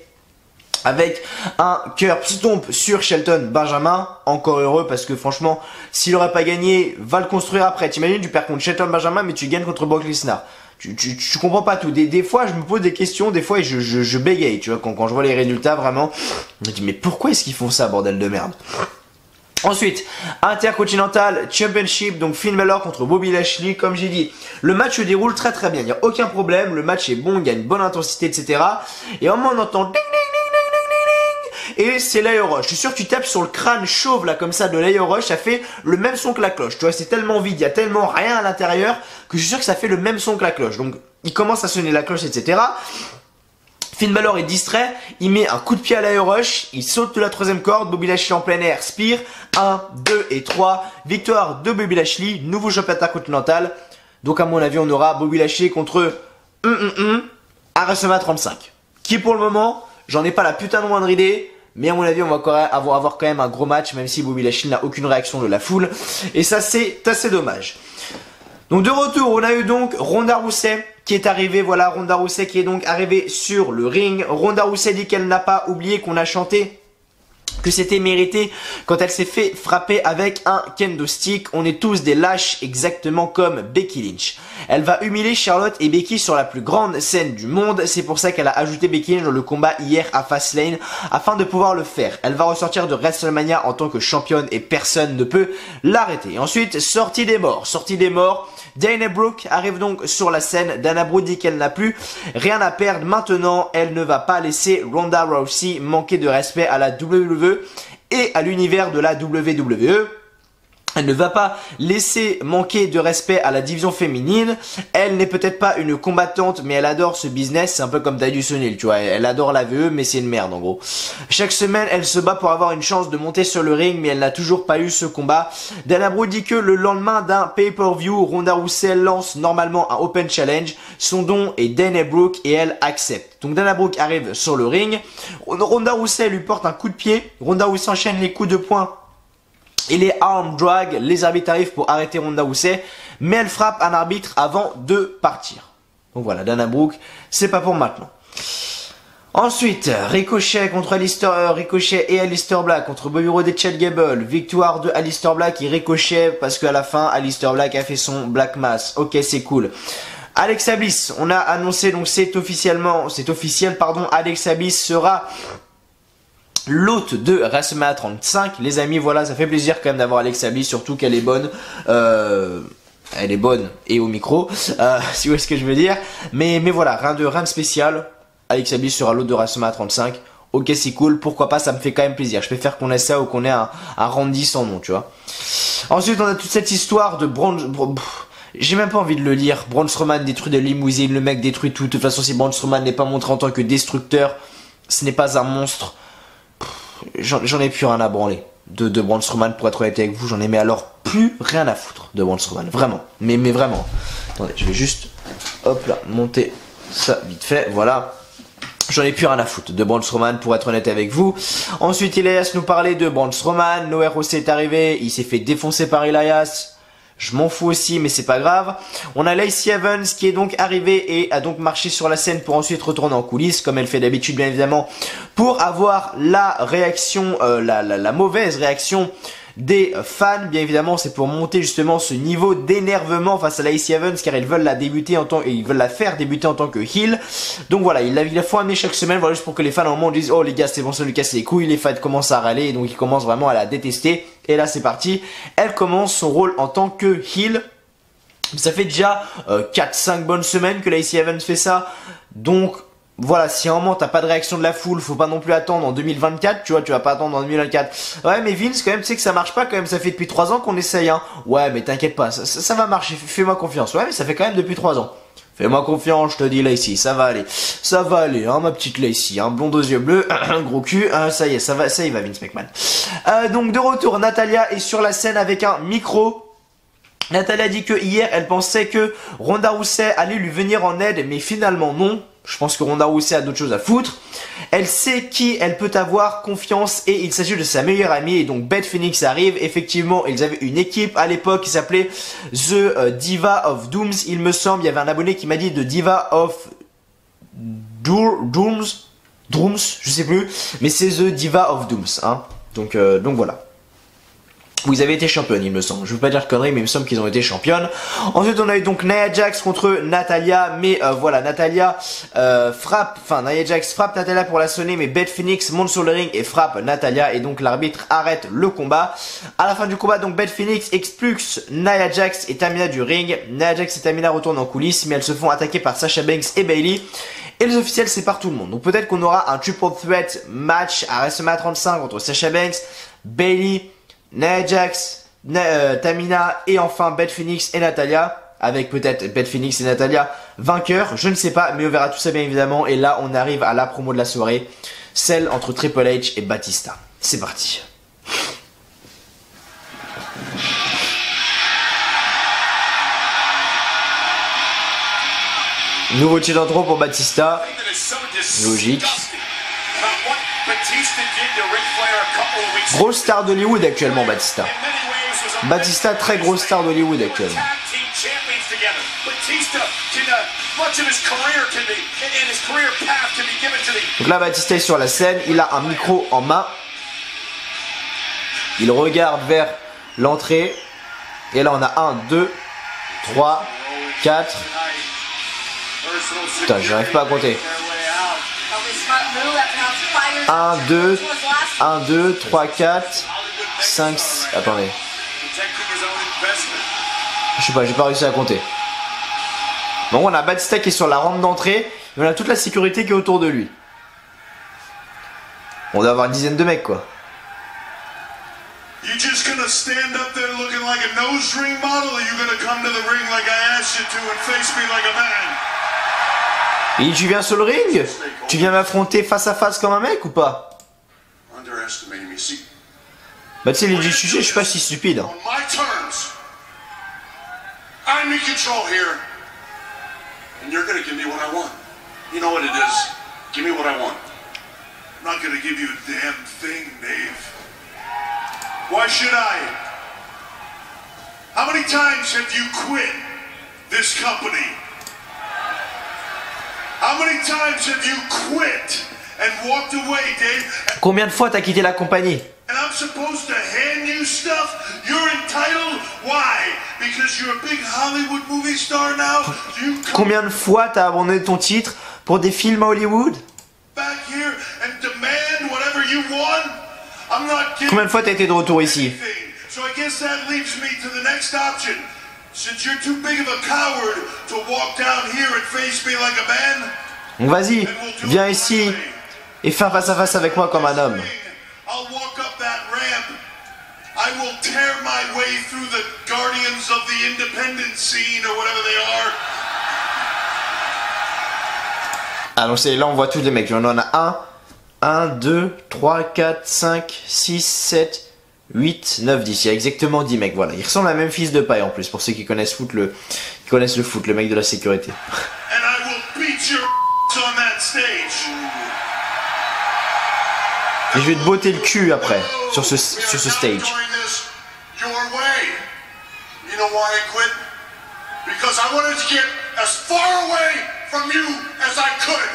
avec un cœur stomp sur Shelton Benjamin. Encore heureux parce que franchement, s'il aurait pas gagné, va le construire après. T'imagines, tu perds contre Shelton Benjamin mais tu gagnes contre Brock Lesnar. Tu comprends pas tout. Des fois, je me pose des questions, des fois, et je bégaye, tu vois, quand je vois les résultats, vraiment. Je me dis, mais pourquoi est-ce qu'ils font ça, bordel de merde? Ensuite, Intercontinental Championship, donc Finn Balor contre Bobby Lashley. Comme j'ai dit, le match se déroule très très bien, il n'y a aucun problème, le match est bon, il y a une bonne intensité, etc. Et au moment où on entend ding ding ding ding ding, et c'est l'Air Rush. Je suis sûr que tu tapes sur le crâne chauve là comme ça de l'Air Rush, ça fait le même son que la cloche. Tu vois, c'est tellement vide, il y a tellement rien à l'intérieur que je suis sûr que ça fait le même son que la cloche. Donc, il commence à sonner la cloche, etc. Finn Balor est distrait, il met un coup de pied à l'Air Rush, il saute de la 3ème corde, Bobby Lashley en plein air, Spear, 1, 2 et 3, victoire de Bobby Lashley, nouveau champion intercontinental. Donc à mon avis on aura Bobby Lashley contre à WrestleMania 35. Qui pour le moment, j'en ai pas la putain de moindre idée, mais à mon avis on va avoir quand même un gros match, même si Bobby Lashley n'a aucune réaction de la foule, et ça c'est assez dommage. Donc de retour, on a eu donc Ronda Rousey qui est arrivée, voilà, Ronda Rousey qui est donc arrivée sur le ring. Ronda Rousey dit qu'elle n'a pas oublié qu'on a chanté que c'était mérité quand elle s'est fait frapper avec un kendo stick. On est tous des lâches, exactement comme Becky Lynch. Elle va humilier Charlotte et Becky sur la plus grande scène du monde. C'est pour ça qu'elle a ajouté Becky Lynch dans le combat hier à Fastlane afin de pouvoir le faire. Elle va ressortir de WrestleMania en tant que championne et personne ne peut l'arrêter. Ensuite, sortie des morts. Dana Brooke arrive donc sur la scène. Dana Brooke dit qu'elle n'a plus rien à perdre maintenant. Elle ne va pas laisser Ronda Rousey manquer de respect à la WWE et à l'univers de la WWE. Elle ne va pas laisser manquer de respect à la division féminine. Elle n'est peut-être pas une combattante, mais elle adore ce business. C'est un peu comme Titus O'Neil, tu vois. Elle adore la VE, mais c'est une merde, en gros. Chaque semaine, elle se bat pour avoir une chance de monter sur le ring, mais elle n'a toujours pas eu ce combat. Dana Brooke dit que le lendemain d'un pay-per-view, Ronda Rousey lance normalement un Open Challenge. Son don est Dana Brooke et elle accepte. Donc Dana Brooke arrive sur le ring. Ronda Rousey lui porte un coup de pied. Ronda Rousey enchaîne les coups de poing et les arm drag. Les arbitres arrivent pour arrêter Ronda Rousey, mais elle frappe un arbitre avant de partir. Donc voilà, Dana Brooke, c'est pas pour maintenant. Ensuite, Ricochet et Aleister Black contre Bobby Roode et Chad Gable. Victoire de Aleister Black et Ricochet parce qu'à la fin, Aleister Black a fait son Black Mass. Ok, c'est cool. Alexa Bliss, on a annoncé, donc c'est officiel, Alexa Bliss sera l'hôte de WrestleMania 35. Les amis, voilà, ça fait plaisir quand même d'avoir Alexa Bliss, surtout qu'elle est bonne. Elle est bonne et au micro, si vous voyez ce que je veux dire. Mais voilà, rien de spécial. Alexa Bliss sera l'hôte de WrestleMania 35. Ok, c'est cool, pourquoi pas, ça me fait quand même plaisir. Je préfère qu'on ait ça ou qu'on ait un Randy sans nom, tu vois. Ensuite, on a toute cette histoire de J'ai même pas envie de le lire. Braun Strowman détruit des limousines, le mec détruit tout. De toute façon, si Braun Strowman n'est pas montré en tant que destructeur, ce n'est pas un monstre. J'en ai plus rien à branler de Braun Strowman, pour être honnête avec vous. J'en ai mais alors plus rien à foutre de Braun Strowman. Vraiment. Mais vraiment. Attendez, je vais juste, hop là, monter ça vite fait. Voilà. J'en ai plus rien à foutre de Braun Strowman, pour être honnête avec vous. Ensuite, Elias nous parlait de Braun Strowman. No ROC est arrivé. Il s'est fait défoncer par Elias. Je m'en fous aussi, mais c'est pas grave. On a Lacey Evans qui est donc arrivée et a donc marché sur la scène pour ensuite retourner en coulisses, comme elle fait d'habitude bien évidemment, pour avoir la réaction, la mauvaise réaction des fans. Bien évidemment, c'est pour monter justement ce niveau d'énervement face à Lacey Evans, car ils veulent la faire débuter en tant que heel. Donc voilà, il la faut amener chaque semaine, voilà, juste pour que les fans au moment disent: oh les gars, c'est bon, ça lui casse les couilles. Les fans commencent à râler, et donc ils commencent vraiment à la détester. Et là c'est parti, elle commence son rôle en tant que heel. Ça fait déjà 4-5 bonnes semaines que Lacey Evans fait ça. Donc voilà, si à un moment t'as pas de réaction de la foule, faut pas non plus attendre en 2024, tu vois, tu vas pas attendre en 2024. Ouais, mais Vince, quand même, tu sais que ça marche pas quand même, ça fait depuis 3 ans qu'on essaye, hein. Ouais, mais t'inquiète pas, ça va marcher, fais-moi confiance. Ouais, mais ça fait quand même depuis 3 ans. Fais-moi confiance, je te dis, Lacey, ça va aller, hein, ma petite Lacey, hein, blonde aux yeux bleus, gros cul, ça y est, ça y va, Vince McMahon. Donc de retour, Natalya est sur la scène avec un micro. Natalya dit que hier, elle pensait que Ronda Rousey allait lui venir en aide, mais finalement non. Je pense que Ronda Rousey a d'autres choses à foutre. Elle sait qui elle peut avoir confiance et il s'agit de sa meilleure amie. Et donc Beth Phoenix arrive. Effectivement, ils avaient une équipe à l'époque qui s'appelait The Diva of Dooms. Il me semble, il y avait un abonné qui m'a dit The Diva of Dooms, je sais plus. Mais c'est The Diva of Dooms, hein. Donc voilà. Vous avez été championne, il me semble. Je veux pas dire conneries, mais il me semble qu'ils ont été championnes. Ensuite, on a eu donc Nia Jax contre Natalya. Mais voilà, Natalya Nia Jax frappe Natalya pour la sonner, mais Beth Phoenix monte sur le ring et frappe Natalya. Et donc l'arbitre arrête le combat. À la fin du combat, donc Beth Phoenix expulse Nia Jax et Tamina du ring. Nia Jax et Tamina retournent en coulisses, mais elles se font attaquer par Sasha Banks et Bayley. Et les officiels séparent tout le monde. Donc peut-être qu'on aura un triple threat match à WrestleMania 35 entre Sasha Banks, Bayley, Nia Jax, Tamina et enfin Beth Phoenix et Natalya, avec peut-être Beth Phoenix et Natalya vainqueurs, je ne sais pas, mais on verra tout ça bien évidemment. Et là on arrive à la promo de la soirée, celle entre Triple H et Batista. C'est parti. Nouveau titre d'intro pour Batista, logique. Grosse star d'Hollywood actuellement, Batista. Batista, très grosse star d'Hollywood actuellement. Donc là, Batista est sur la scène, il a un micro en main. Il regarde vers l'entrée. Et là, on a 1, 2, 3, 4. Putain, j'arrive pas à compter. 1, 2, 3, 4, 5, attendez. Je sais pas, j'ai pas réussi à compter. Bon, on a Batista qui est sur la rampe d'entrée, et on a toute la sécurité qui est autour de lui. On doit avoir une dizaine de mecs, quoi. You just gonna stand up there looking like a nose ring model, or you gonna come to the ring like I asked you to and face me like a man? Et tu viens sur le ring? Tu viens m'affronter face à face comme un mec ou pas? Bah tu sais, les sujets, je suis pas si stupide. Hein. I'm in control here. And you're gonna give me what I want. You know what it is. Give me what I want. I'm not gonna give you a damn thing, Dave. Why should I? How many times have you quit this company? How many times have you quit and walked away, Dave? Combien de fois t'as quitté la compagnie? And I'm supposed to hand you stuff? You're entitled? Why? Because you're a big Hollywood movie star now? Combien de fois t'as abandonné ton titre pour des films à Hollywood? Back here and demand whatever you want? I'm not kidding. Combien de fois t'as été de retour ici? So I guess that leaves me to the next option. Since you're too big of a coward to walk down here and face me like a man. Donc vas-y, viens ici et fais un face à face avec moi comme un homme. I'll walk up that ramp. I I will tear my way through the Guardians of the Independent scene or whatever they are. Ah donc là on voit tous les mecs, on en a 1, 2, 3, 4, 5, 6, 7, 8, 9, 10. Il y a exactement 10 mecs, voilà. Ils ressemblent à la même fils de paille en plus, pour ceux qui connaissent le foot, le mec de la sécurité. And I will beat your on that stage. Et je vais te botter le cul après, sur ce stage. Your way. You know why I quit? Because I wanted to get as far away from you as I could.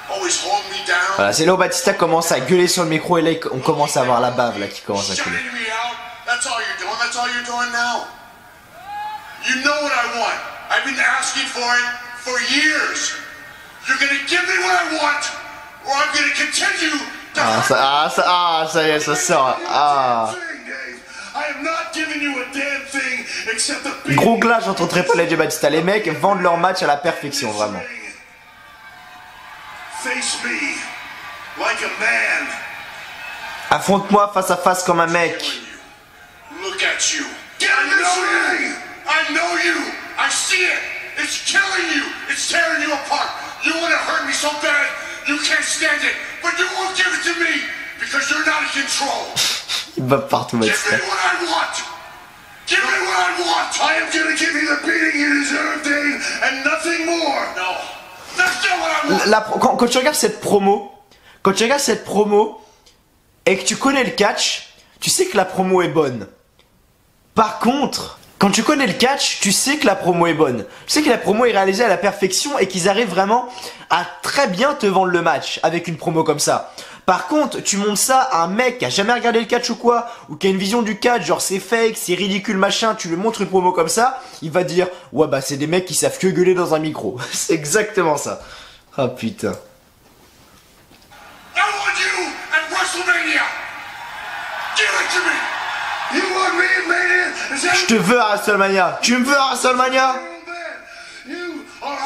Always hold me down. Voilà, c'est là où Batista commence à gueuler sur le micro et là on commence à voir la bave là qui commence à couler. That's all you're doing. That's all you're doing now. You know what I want. I've been asking for it for years. You're gonna give me what I want, or I'm gonna continue to ça y est, ça sort. Ah. Gros clash entre Triple H et Batista. Les mecs vendent leur match à la perfection, vraiment. Affronte-moi face à face comme un mec. Look at you. I know you. I see it. It's killing you. It's tearing you apart. You want to hurt me so bad. You can't stand it. But you won't give it to me because you're not in control. Il va partout, Batista. Give me what I want. Give me what I want. I am gonna give you the beating you deserve, Dave, and nothing more. No. That's not what I want. Quand tu regardes cette promo, et que tu connais le catch, tu sais que la promo est bonne. Par contre, quand tu connais le catch, tu sais que la promo est bonne. Tu sais que la promo est réalisée à la perfection et qu'ils arrivent vraiment à très bien te vendre le match avec une promo comme ça. Par contre, tu montres ça à un mec qui a jamais regardé le catch ou quoi, ou qui a une vision du catch, genre c'est fake, c'est ridicule machin, tu lui montres une promo comme ça, il va dire « Ouais bah c'est des mecs qui savent que gueuler dans un micro. » C'est exactement ça. Ah putain. I want you at WrestleMania. Give it to me. You want me at Mania? Je te veux à WrestleMania. Tu me veux à WrestleMania?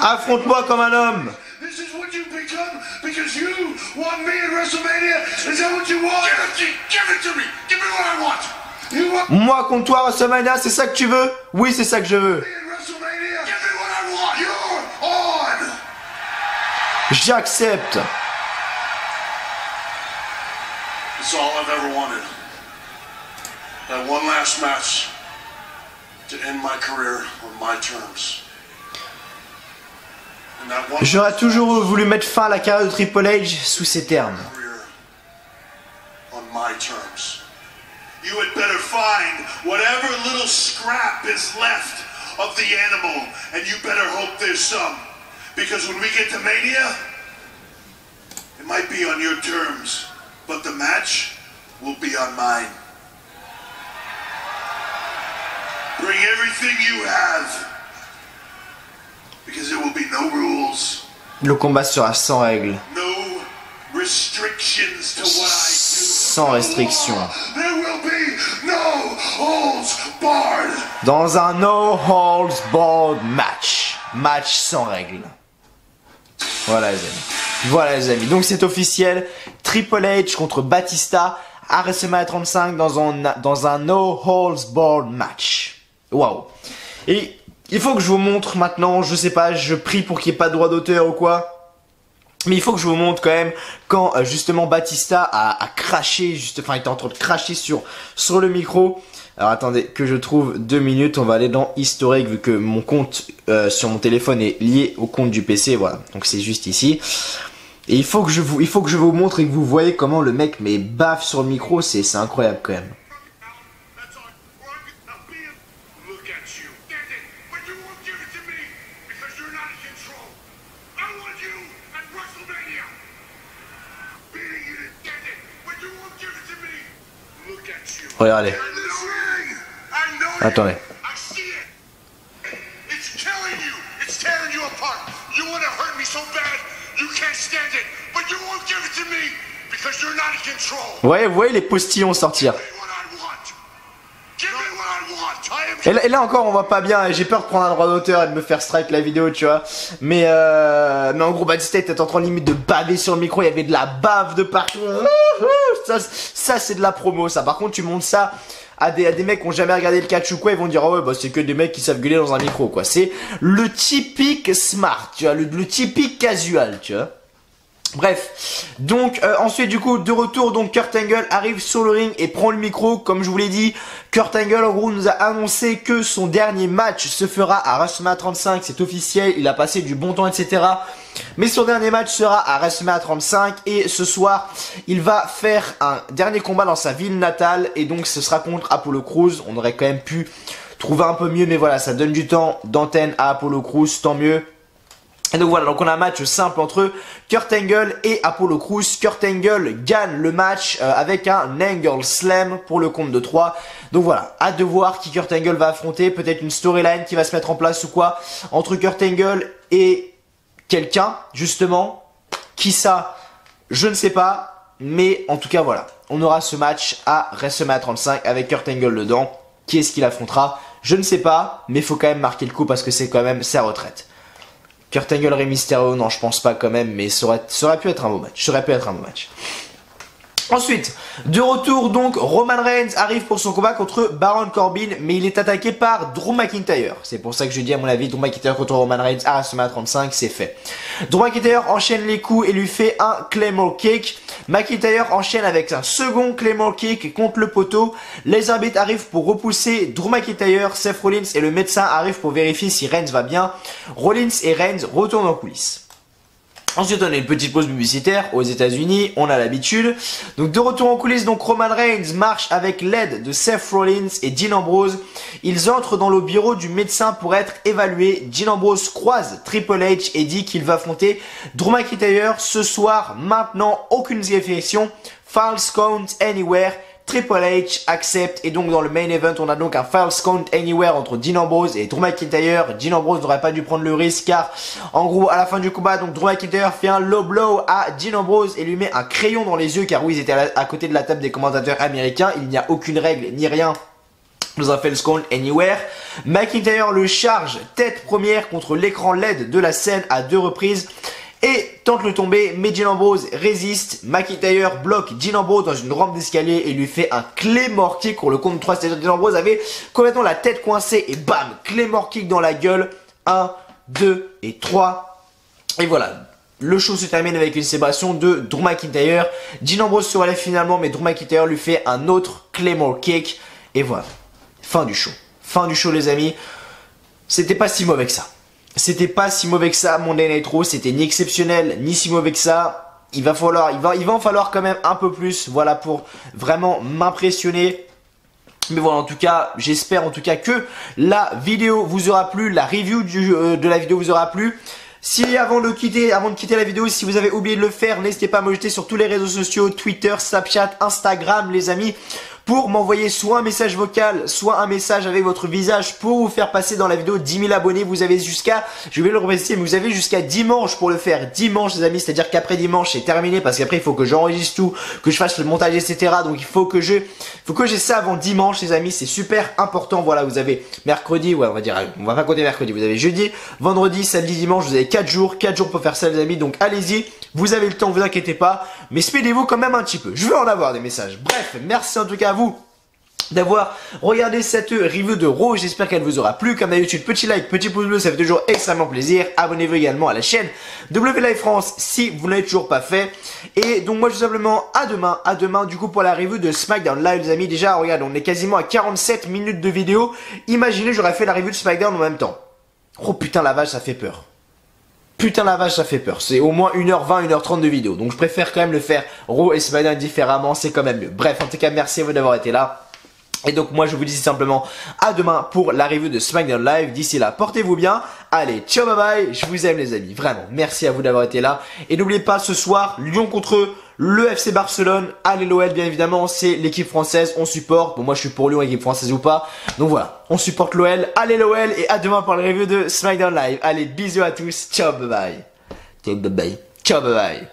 Affronte-moi comme un homme. This is what you become because you want me at WrestleMania. Is that what you want? Give it to me. Give me what I want. You want Moi contre toi à WrestleMania, c'est ça que tu veux? Oui, c'est ça que je veux. me at WrestleMania? Give me what I want. You're on. J'accepte. It's all I've ever wanted. That one last match to end my career on my terms. And that one J'aurais toujours voulu mettre fin à la carrière de Triple H sous ces termes. career on my terms. You had better find whatever little scrap is left of the animal, and you better hope there's some. Because when we get to Mania, it might be on your terms, but the match will be on mine. Bring everything you have, because there will be no rules, Le combat sera sans règles. no restrictions to what I do. Sans restriction. There will be no holds barred. Dans un no holds barred match. Match sans règles. Voilà les amis. Voilà les amis. Donc c'est officiel. Triple H contre Batista à WrestleMania 35 dans un no holds barred match. Waouh. Et il faut que je vous montre maintenant, je sais pas, je prie pour qu'il n'y ait pas de droit d'auteur ou quoi. Mais il faut que je vous montre quand même quand justement Batista a craché, enfin il était en train de cracher sur le micro. Alors attendez que je trouve 2 minutes, on va aller dans historique vu que mon compte sur mon téléphone est lié au compte du PC, voilà. Donc c'est juste ici. Et il faut que je vous montre et que vous voyez comment le mec met baffe sur le micro, c'est incroyable quand même. That's all. Now be it. Look at you. Get it. But you won't give it to me because you're not in control. I want you at WrestleMania. Beating you to get it. But you won't give it to me. Look at you. Regardez. In this ring. I know you. Attendez. I see it. It's killing you. It's tearing you apart. You want to hurt me so bad. You can't stand it. But you won't give it to me because you're not in control. Ouais, vous voyez les postillons sortir. Give me what I want. Give me what I want. I am Et là encore on voit pas bien, j'ai peur de prendre un droit d'auteur et de me faire strike la vidéo, tu vois. Mais en gros Batista était en train limite de baver sur le micro, il y avait de la bave de partout. Ça c'est de la promo ça. Par contre tu montes ça à des mecs qui ont jamais regardé le catch ou quoi, ils vont dire oh ouais bah c'est que des mecs qui savent gueuler dans un micro quoi. C'est le typique smart, tu vois, le typique casual, tu vois. Bref, donc ensuite du coup de retour, donc Kurt Angle arrive sur le ring et prend le micro. Comme je vous l'ai dit, Kurt Angle en gros nous a annoncé que son dernier match se fera à WrestleMania 35, c'est officiel, il a passé du bon temps etc. Mais son dernier match sera à WrestleMania 35 et ce soir il va faire un dernier combat dans sa ville natale et donc ce sera contre Apollo Crews. On aurait quand même pu trouver un peu mieux mais voilà, ça donne du temps d'antenne à Apollo Crews, tant mieux. Et donc voilà, donc on a un match simple entre Kurt Angle et Apollo Crews. Kurt Angle gagne le match avec un Angle Slam pour le compte de 3. Donc voilà, hâte de voir qui Kurt Angle va affronter. Peut-être une storyline qui va se mettre en place ou quoi entre Kurt Angle et quelqu'un, justement. Qui ça? Je ne sais pas. Mais en tout cas voilà, on aura ce match à WrestleMania 35 avec Kurt Angle dedans. Qui est-ce qu'il affrontera? Je ne sais pas, mais il faut quand même marquer le coup parce que c'est quand même sa retraite. Kurt Angle, Rey Mysterio, non je pense pas quand même, mais ça aurait pu être un beau match. Ensuite, de retour donc, Roman Reigns arrive pour son combat contre Baron Corbin, mais il est attaqué par Drew McIntyre. C'est pour ça que je dis à mon avis, Drew McIntyre contre Roman Reigns à WrestleMania 35, c'est fait. Drew McIntyre enchaîne les coups et lui fait un Claymore Kick. McIntyre enchaîne avec un second Claymore Kick contre le poteau. Les arbitres arrivent pour repousser Drew McIntyre, Seth Rollins et le médecin arrivent pour vérifier si Reigns va bien. Rollins et Reigns retournent en coulisses. Ensuite, on a une petite pause publicitaire aux États-Unis, on a l'habitude. Donc, de retour en coulisses, donc Roman Reigns marche avec l'aide de Seth Rollins et Dean Ambrose. Ils entrent dans le bureau du médecin pour être évalués. Dean Ambrose croise Triple H et dit qu'il va affronter Drew McIntyre ce soir. Maintenant, aucune vérification. False Count Anywhere. Triple H accepte et donc dans le main event on a donc un False Count Anywhere entre Dean Ambrose et Drew McIntyre. Dean Ambrose n'aurait pas dû prendre le risque car en gros à la fin du combat donc Drew McIntyre fait un low blow à Dean Ambrose et lui met un crayon dans les yeux car oui ils étaient à côté de la table des commentateurs américains. Il n'y a aucune règle ni rien dans un False Count Anywhere. McIntyre le charge tête première contre l'écran LED de la scène à 2 reprises. Et tente le tomber, mais Dean Ambrose résiste. McIntyre bloque Dean Ambrose dans une rampe d'escalier et lui fait un Claymore Kick pour le compte de 3. C'est-à-dire que Dean Ambrose avait complètement la tête coincée et bam, Claymore Kick dans la gueule. 1, 2 et 3. Et voilà. Le show se termine avec une célébration de Drew McIntyre. Dean Ambrose se relève finalement, mais Drew McIntyre lui fait un autre Claymore Kick. Et voilà. Fin du show. Fin du show les amis. C'était pas si mauvais que ça. C'était pas si mauvais que ça, Monday Night Raw, c'était ni exceptionnel, ni si mauvais que ça. Il va en falloir quand même un peu plus, voilà, pour vraiment m'impressionner. Mais voilà, en tout cas, j'espère en tout cas que la vidéo vous aura plu, la review de la vidéo vous aura plu. Si avant de quitter la vidéo, si vous avez oublié de le faire, n'hésitez pas à me jeter sur tous les réseaux sociaux, Twitter, Snapchat, Instagram, les amis, pour m'envoyer soit un message vocal, soit un message avec votre visage pour vous faire passer dans la vidéo 10 000 abonnés. Vous avez jusqu'à, je vais le repréciser, mais vous avez jusqu'à dimanche pour le faire. Dimanche, les amis, c'est-à-dire qu'après dimanche, c'est terminé parce qu'après, il faut que j'enregistre tout, que je fasse le montage, etc. Donc, il faut que j'ai ça avant dimanche, les amis. C'est super important. Voilà, vous avez mercredi, ouais, on va dire, on va pas compter mercredi. Vous avez jeudi, vendredi, samedi, dimanche. Vous avez 4 jours pour faire ça, les amis. Donc, allez-y. Vous avez le temps, vous inquiétez pas. Mais speedez-vous quand même un petit peu. Je veux en avoir des messages. Bref, merci en tout cas à vous d'avoir regardé cette review de Raw. J'espère qu'elle vous aura plu. Comme d'habitude, petit like, petit pouce bleu, ça fait toujours extrêmement plaisir. Abonnez-vous également à la chaîne WLive France si vous n'avez toujours pas fait. Et donc moi tout simplement à demain du coup pour la review de SmackDown Live les amis. Déjà regarde, on est quasiment à 47 minutes de vidéo. Imaginez j'aurais fait la review de SmackDown en même temps. Oh putain la vache, ça fait peur. Putain la vache, ça fait peur. C'est au moins 1h20, 1h30 de vidéo. Donc je préfère quand même le faire Raw et SmackDown différemment, c'est quand même mieux. Bref, en tout cas merci à vous d'avoir été là. Et donc moi je vous dis simplement à demain pour la review de SmackDown Live. D'ici là, portez-vous bien. Allez, ciao, bye bye. Je vous aime les amis. Vraiment, merci à vous d'avoir été là. Et n'oubliez pas ce soir, Lyon contre le FC Barcelone. Allez l'OL bien évidemment, c'est l'équipe française. On supporte. Bon moi je suis pour Lyon, équipe française ou pas. Donc voilà, on supporte l'OL. Allez l'OL et à demain pour la review de SmackDown Live. Allez, bisous à tous. Ciao, bye bye. Ciao, bye bye. Ciao, bye bye.